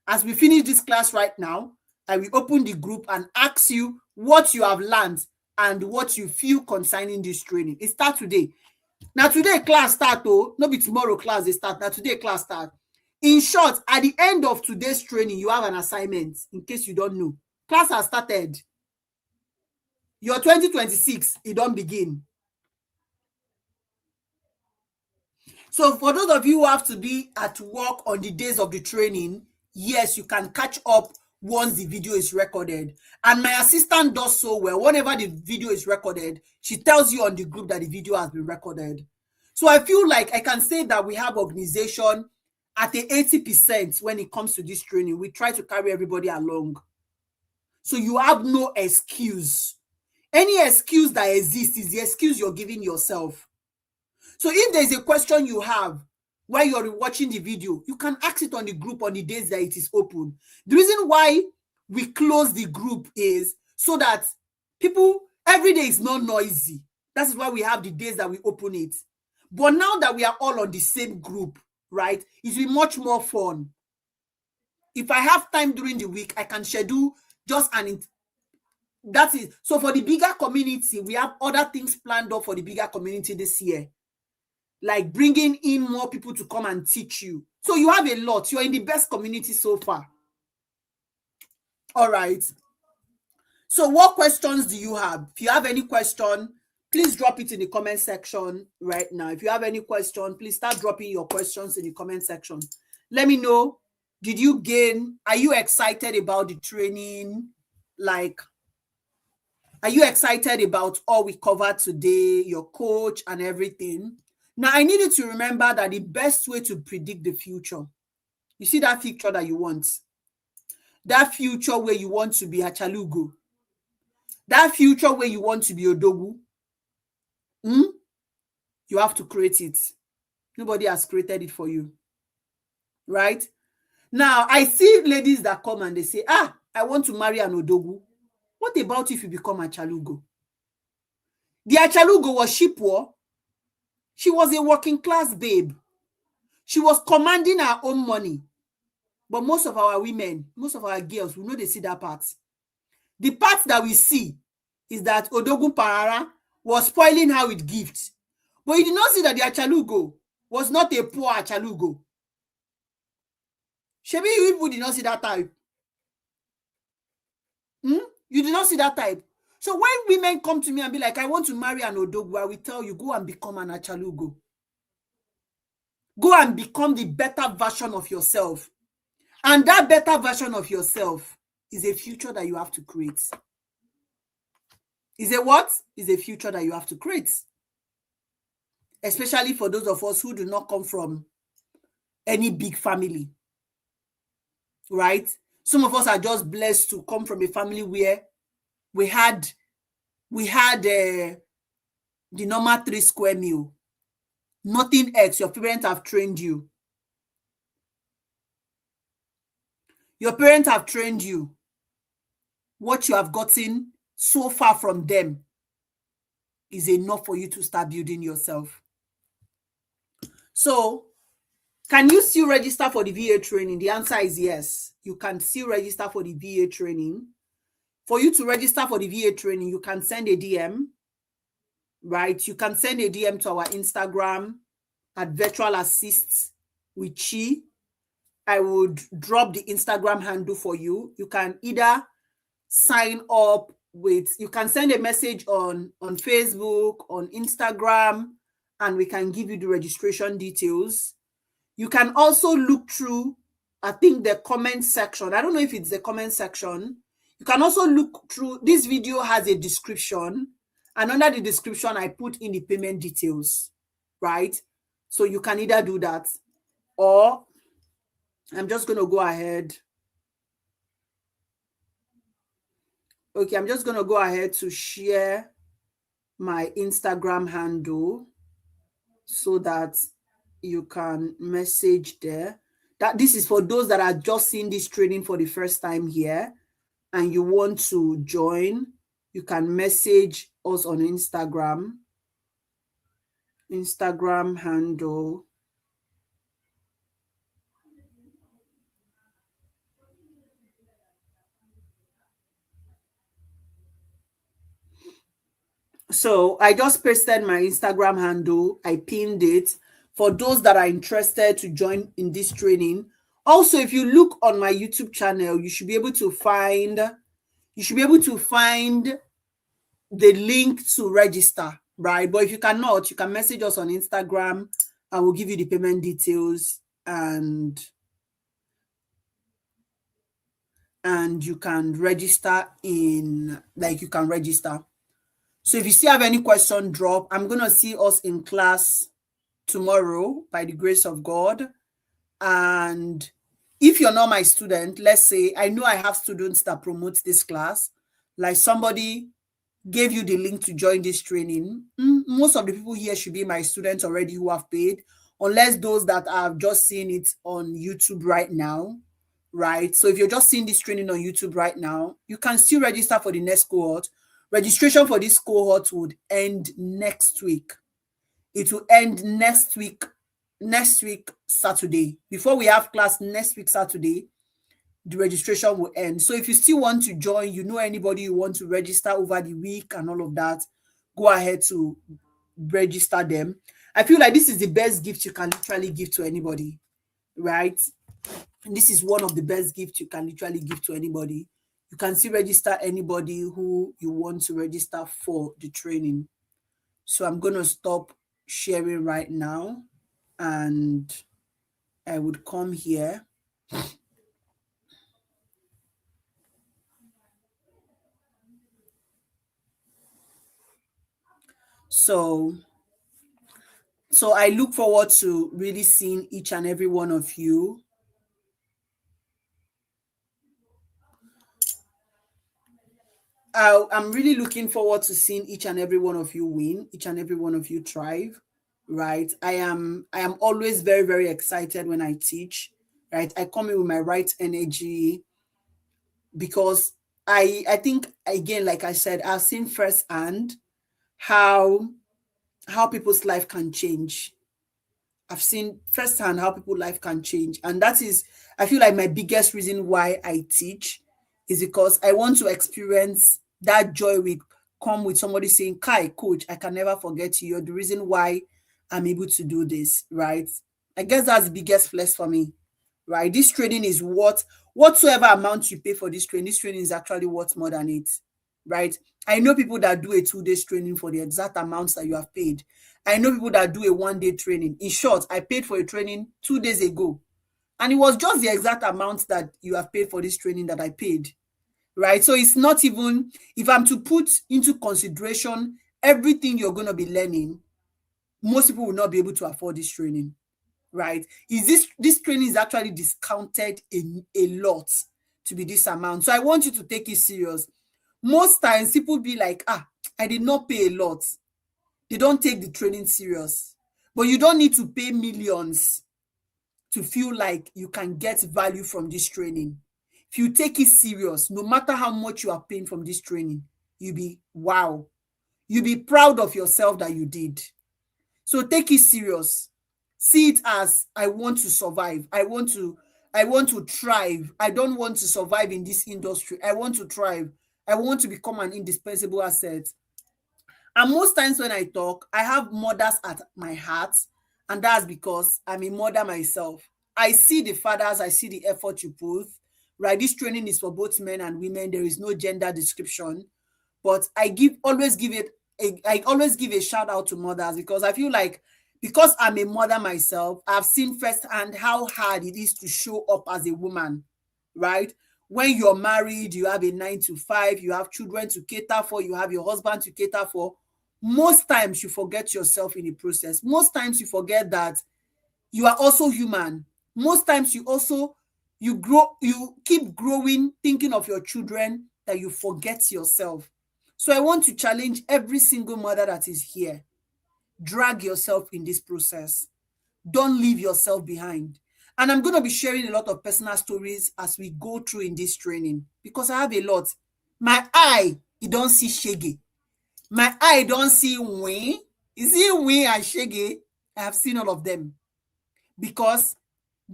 As we finish this class right now, I will open the group and ask you what you have learned and what you feel concerning this training. It starts today. Now today class start, not be tomorrow class they start. Now today class start. In short, at the end of today's training, you have an assignment. In case you don't know, class has started. Your 2026, it don't begin. So for those of you who have to be at work on the days of the training, yes, you can catch up once the video is recorded. And my assistant does so well. Whenever the video is recorded, she tells you on the group that the video has been recorded. So I feel like I can say that we have organization at the 80% when it comes to this training. We try to carry everybody along. So you have no excuse. Any excuse that exists is the excuse you're giving yourself. So if there's a question you have while you're watching the video, you can ask it on the group on the days that it is open. The reason why we close the group is so that people, every day is not noisy. That is why we have the days that we open it. But now that we are all on the same group, right, it will be much more fun. If I have time during the week, I can schedule just that is, so for the bigger community, we have other things planned up for the bigger community this year, like bringing in more people to come and teach you. So you have a lot. You're in the best community so far. All right. So what questions do you have? If you have any question, please drop it in the comment section right now. If you have any question, please start dropping your questions in the comment section. Let me know. Did you gain? Are you excited about the training? Like, are you excited about all we covered today, your coach and everything? Now, I need you to remember that the best way to predict the future, you see that future that you want, that future where you want to be a Chalugo, that future where you want to be Odogu, you have to create it. Nobody has created it for you, right? Now, I see ladies that come and they say, I want to marry an Odogu. What about if you become a Chalugo? The Achalugo was she poor? She was a working class babe. She was commanding her own money. But most of our women, most of our girls, we know they see that part. The part that we see is that Odogun Parara was spoiling her with gifts. But you did not see that the Achalugo was not a poor Achalugo. Shebi, you people did not see that type. You did not see that type. So when women come to me and be like, I want to marry an Odogu, I will tell you, go and become an Achalugo. Go and become the better version of yourself. And that better version of yourself is a future that you have to create. Is a what? Is a future that you have to create. Especially for those of us who do not come from any big family. Right? Some of us are just blessed to come from a family where we had the normal 3 square meal. Nothing else. Your parents have trained you. Your parents have trained you. What you have gotten so far from them is enough for you to start building yourself. So, can you still register for the VA training? The answer is yes. You can still register for the VA training. For you to register for the VA training, you can send a DM, right? You can send a DM to our Instagram at Virtual Assist with Chi. I would drop the Instagram handle for you. You can either sign up with, you can send a message on Facebook, on Instagram, and we can give you the registration details. You can also look through, I think, the comment section. I don't know if it's the comment section. You can also look through, this video has a description, and under the description, I put in the payment details, right? So you can either do that, or I'm just going to go ahead. Okay, I'm just going to go ahead to share my Instagram handle so that you can message there. That this is for those that are just seeing this training for the first time here and you want to join. You can message us on Instagram handle. So I just pasted my Instagram handle. I pinned it for those that are interested to join in this training. Also, if you look on my YouTube channel, you should be able to find the link to register, right? But if you cannot, you can message us on Instagram and we'll give you the payment details, and you can register you can register. So if you still have any question, drop. I'm going to see us in class tomorrow by the grace of God. And if you're not my student, let's say I know I have students that promote this class, like somebody gave you the link to join this training. Most of the people here should be my students already who have paid, unless those that have just seen it on YouTube right now, right? So if you're just seeing this training on YouTube right now, you can still register for the next cohort. Registration for this cohort would end next week. It will end next week Saturday. Before we have class next week Saturday, the registration will end. So if you still want to join, you know anybody you want to register over the week and all of that, go ahead to register them. I feel like this is the best gift you can literally give to anybody, right? And this is one of the best gifts you can literally give to anybody. You can still register anybody who you want to register for the training. So I'm going to stop sharing right now, and I would come here. So I look forward to really seeing each and every one of you. I'm really looking forward to seeing each and every one of you win, each and every one of you thrive, right? I am always very, very excited when I teach, right? I come in with my right energy because I think, again, like I said, I've seen firsthand how people's life can change. I've seen firsthand how people's life can change. And that is, I feel like my biggest reason why I teach is because I want to experience that joy with come with somebody saying, Kai, coach, I can never forget you. You're the reason why I'm able to do this, right? I guess that's the biggest flex for me, right? This training is whatsoever amount you pay for this training is actually worth more than it, right? I know people that do a 2 days training for the exact amounts that you have paid. I know people that do a 1 day training. In short, I paid for a training 2 days ago, and it was just the exact amount that you have paid for this training that I paid, right? So it's not even, if I'm to put into consideration everything you're going to be learning, most people will not be able to afford this training, right? This training is actually discounted a lot to be this amount. So I want you to take it serious. Most times people be like, I did not pay a lot. They don't take the training serious. But you don't need to pay millions to feel like you can get value from this training. If you take it serious, no matter how much you are paying from this training, you'll be, wow. You'll be proud of yourself that you did. So take it serious. See it as, I want to survive. I want to thrive. I don't want to survive in this industry. I want to thrive. I want to become an indispensable asset. And most times when I talk, I have mothers at my heart, and that's because I'm a mother myself. I see the fathers, I see the effort you put, right? This training is for both men and women. There is no gender description, but I always give a shout out to mothers, because I feel like, because I'm a mother myself, I've seen firsthand how hard it is to show up as a woman, right? When you're married, you have a 9 to 5, you have children to cater for, you have your husband to cater for. Most times you forget yourself in the process. Most times you forget that you are also human. Most times you keep growing, thinking of your children, that you forget yourself. So I want to challenge every single mother that is here. Drag yourself in this process. Don't leave yourself behind. And I'm going to be sharing a lot of personal stories as we go through in this training, because I have a lot. My eye, you don't see shege. My eye don't see win. You see win and shege. I have seen all of them. Because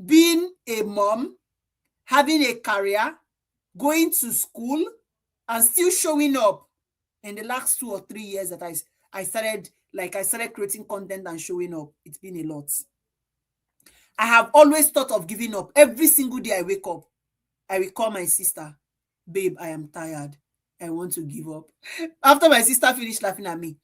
being a mom, having a career, going to school, and still showing up in the last 2 or 3 years that I started creating content and showing up, it's been a lot. I have always thought of giving up. Every single day I wake up, I will call my sister, babe, I am tired. I want to give up. After my sister finished laughing at me,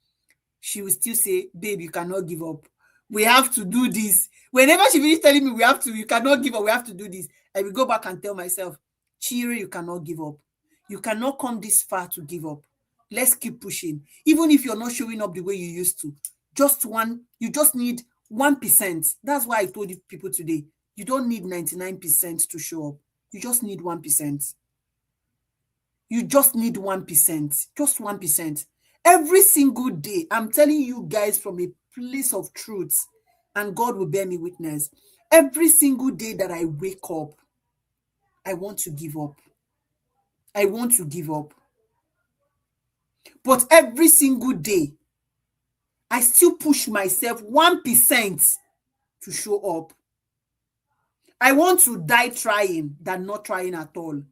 she will still say, babe, you cannot give up. We have to do this. Whenever she finished telling me you cannot give up, we have to do this, I will go back and tell myself, Chiri, you cannot give up. You cannot come this far to give up. Let's keep pushing. Even if you're not showing up the way you used to, you just need 1%. That's why I told you people today, you don't need 99% to show up. You just need 1%. You just need 1%. Just 1%. Every single day, I'm telling you guys from a place of truth, and God will bear me witness. Every single day that I wake up, I want to give up. I want to give up. But every single day, I still push myself 1% to show up. I want to die trying than not trying at all.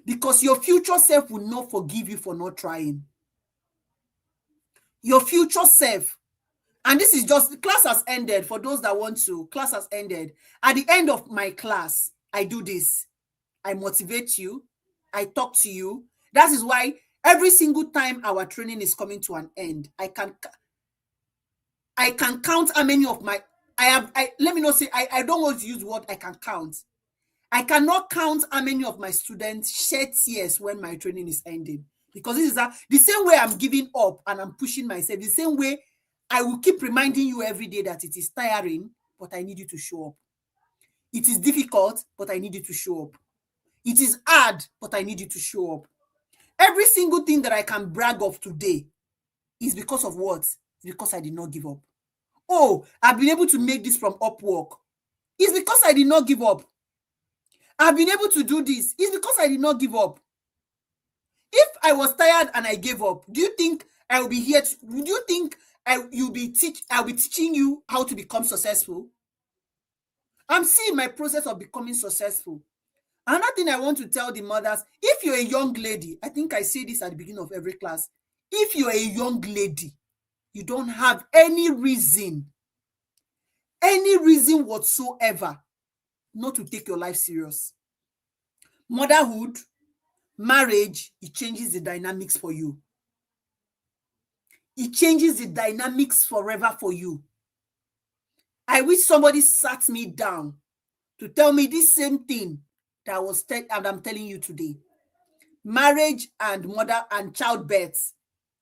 Because your future self will not forgive you for not trying. Your future self. And this is just, the class has ended. For those that want to, class has ended. At the end of my class, I do this. I motivate you. I talk to you. That is why every single time our training is coming to an end, I can count how many of my, let me not say, I don't want to use the word I can count. I cannot count how many of my students shed tears when my training is ending. Because this is the same way I'm giving up and I'm pushing myself, the same way I will keep reminding you every day that it is tiring, but I need you to show up. It is difficult, but I need you to show up. It is hard, but I need you to show up. Every single thing that I can brag of today is because of what? Because I did not give up. Oh, I've been able to make this from Upwork. It's because I did not give up. I've been able to do this. It's because I did not give up. If I was tired and I gave up, do you think I will be here? Do you think I'll be teaching you how to become successful? I'm seeing my process of becoming successful. Another thing I want to tell the mothers, if you're a young lady, I think I say this at the beginning of every class, if you're a young lady, you don't have any reason whatsoever not to take your life serious. Motherhood, marriage, it changes the dynamics for you. It changes the dynamics forever for you. I wish somebody sat me down to tell me this same thing that I'm telling you today. Marriage and mother and childbirth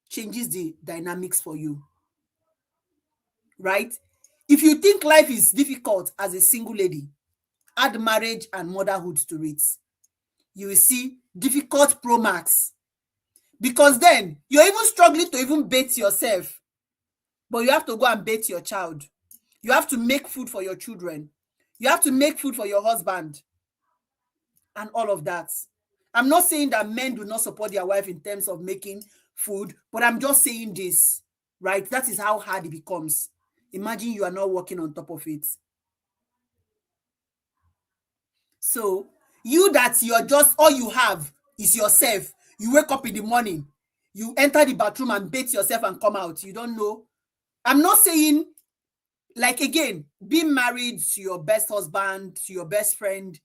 changes the dynamics for you. Right? If you think life is difficult as a single lady, add marriage and motherhood to it. You will see difficult pro max. Because then you're even struggling to even bathe yourself. But you have to go and bathe your child. You have to make food for your children. You have to make food for your husband. And all of that. I'm not saying that men do not support their wife in terms of making food, but I'm just saying this, right? That is how hard it becomes. Imagine you are not working on top of it. So you're just, all you have is yourself. You wake up in the morning, you enter the bathroom and bathe yourself and come out. You don't know. I'm not saying, like, again, being married to your best husband, to your best friend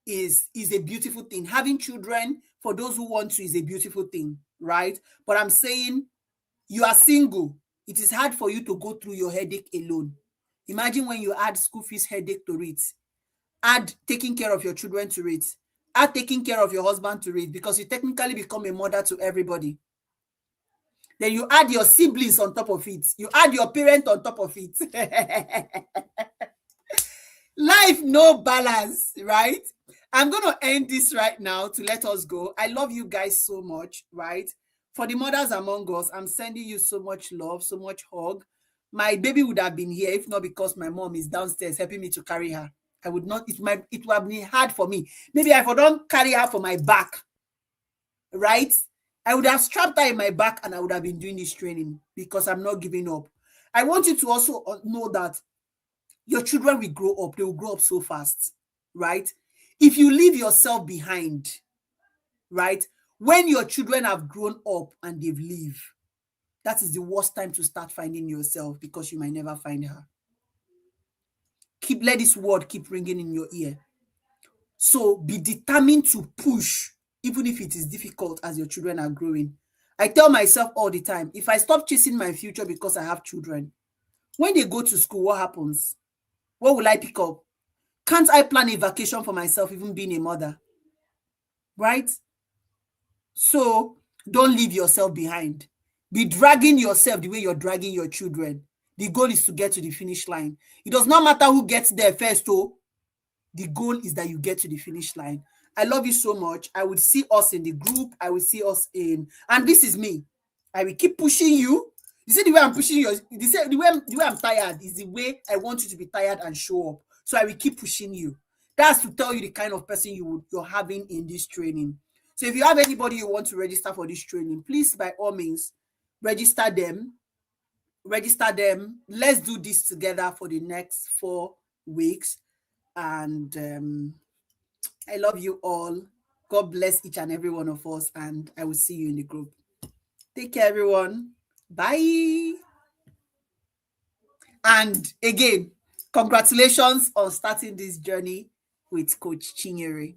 is a beautiful thing. Having children, for those who want to, is a beautiful thing, right? But I'm saying, you are single. It is hard for you to go through your headache alone. Imagine when you add school fees headache to it, add taking care of your children to it, add taking care of your husband to it, because you technically become a mother to everybody. Then you add your siblings on top of it. You add your parent on top of it. Life, no balance, right? I'm going to end this right now to let us go. I love you guys so much, right? For the mothers among us, I'm sending you so much love, so much hug. My baby would have been here if not because my mom is downstairs helping me to carry her. I would not, it would have been hard for me. Maybe if I don't carry her for my back, right? I would have strapped her in my back and I would have been doing this training because I'm not giving up. I want you to also know that your children will grow up. They will grow up so fast, right? If you leave yourself behind, right? When your children have grown up and they've lived, that is the worst time to start finding yourself because you might never find her. Let this word keep ringing in your ear. So be determined to push, even if it is difficult as your children are growing. I tell myself all the time, if I stop chasing my future because I have children, when they go to school, what happens? What will I pick up? Can't I plan a vacation for myself, even being a mother? Right? So don't leave yourself behind. Be dragging yourself the way you're dragging your children. The goal is to get to the finish line. It does not matter who gets there first, oh. The goal is that you get to the finish line. I love you so much. I would see us in the group. I will see us in, and this is me. I will keep pushing you. You see the way I'm pushing you. The way I'm tired is the way I want you to be tired and show up. So I will keep pushing you. That's to tell you the kind of person you're having in this training. So if you have anybody you want to register for this training, please by all means register them. Register them. Let's do this together for the next 4 weeks. And I love you all. God bless each and every one of us, and I will see you in the group. Take care, everyone. Bye. And again, congratulations on starting this journey with Coach Chinyere.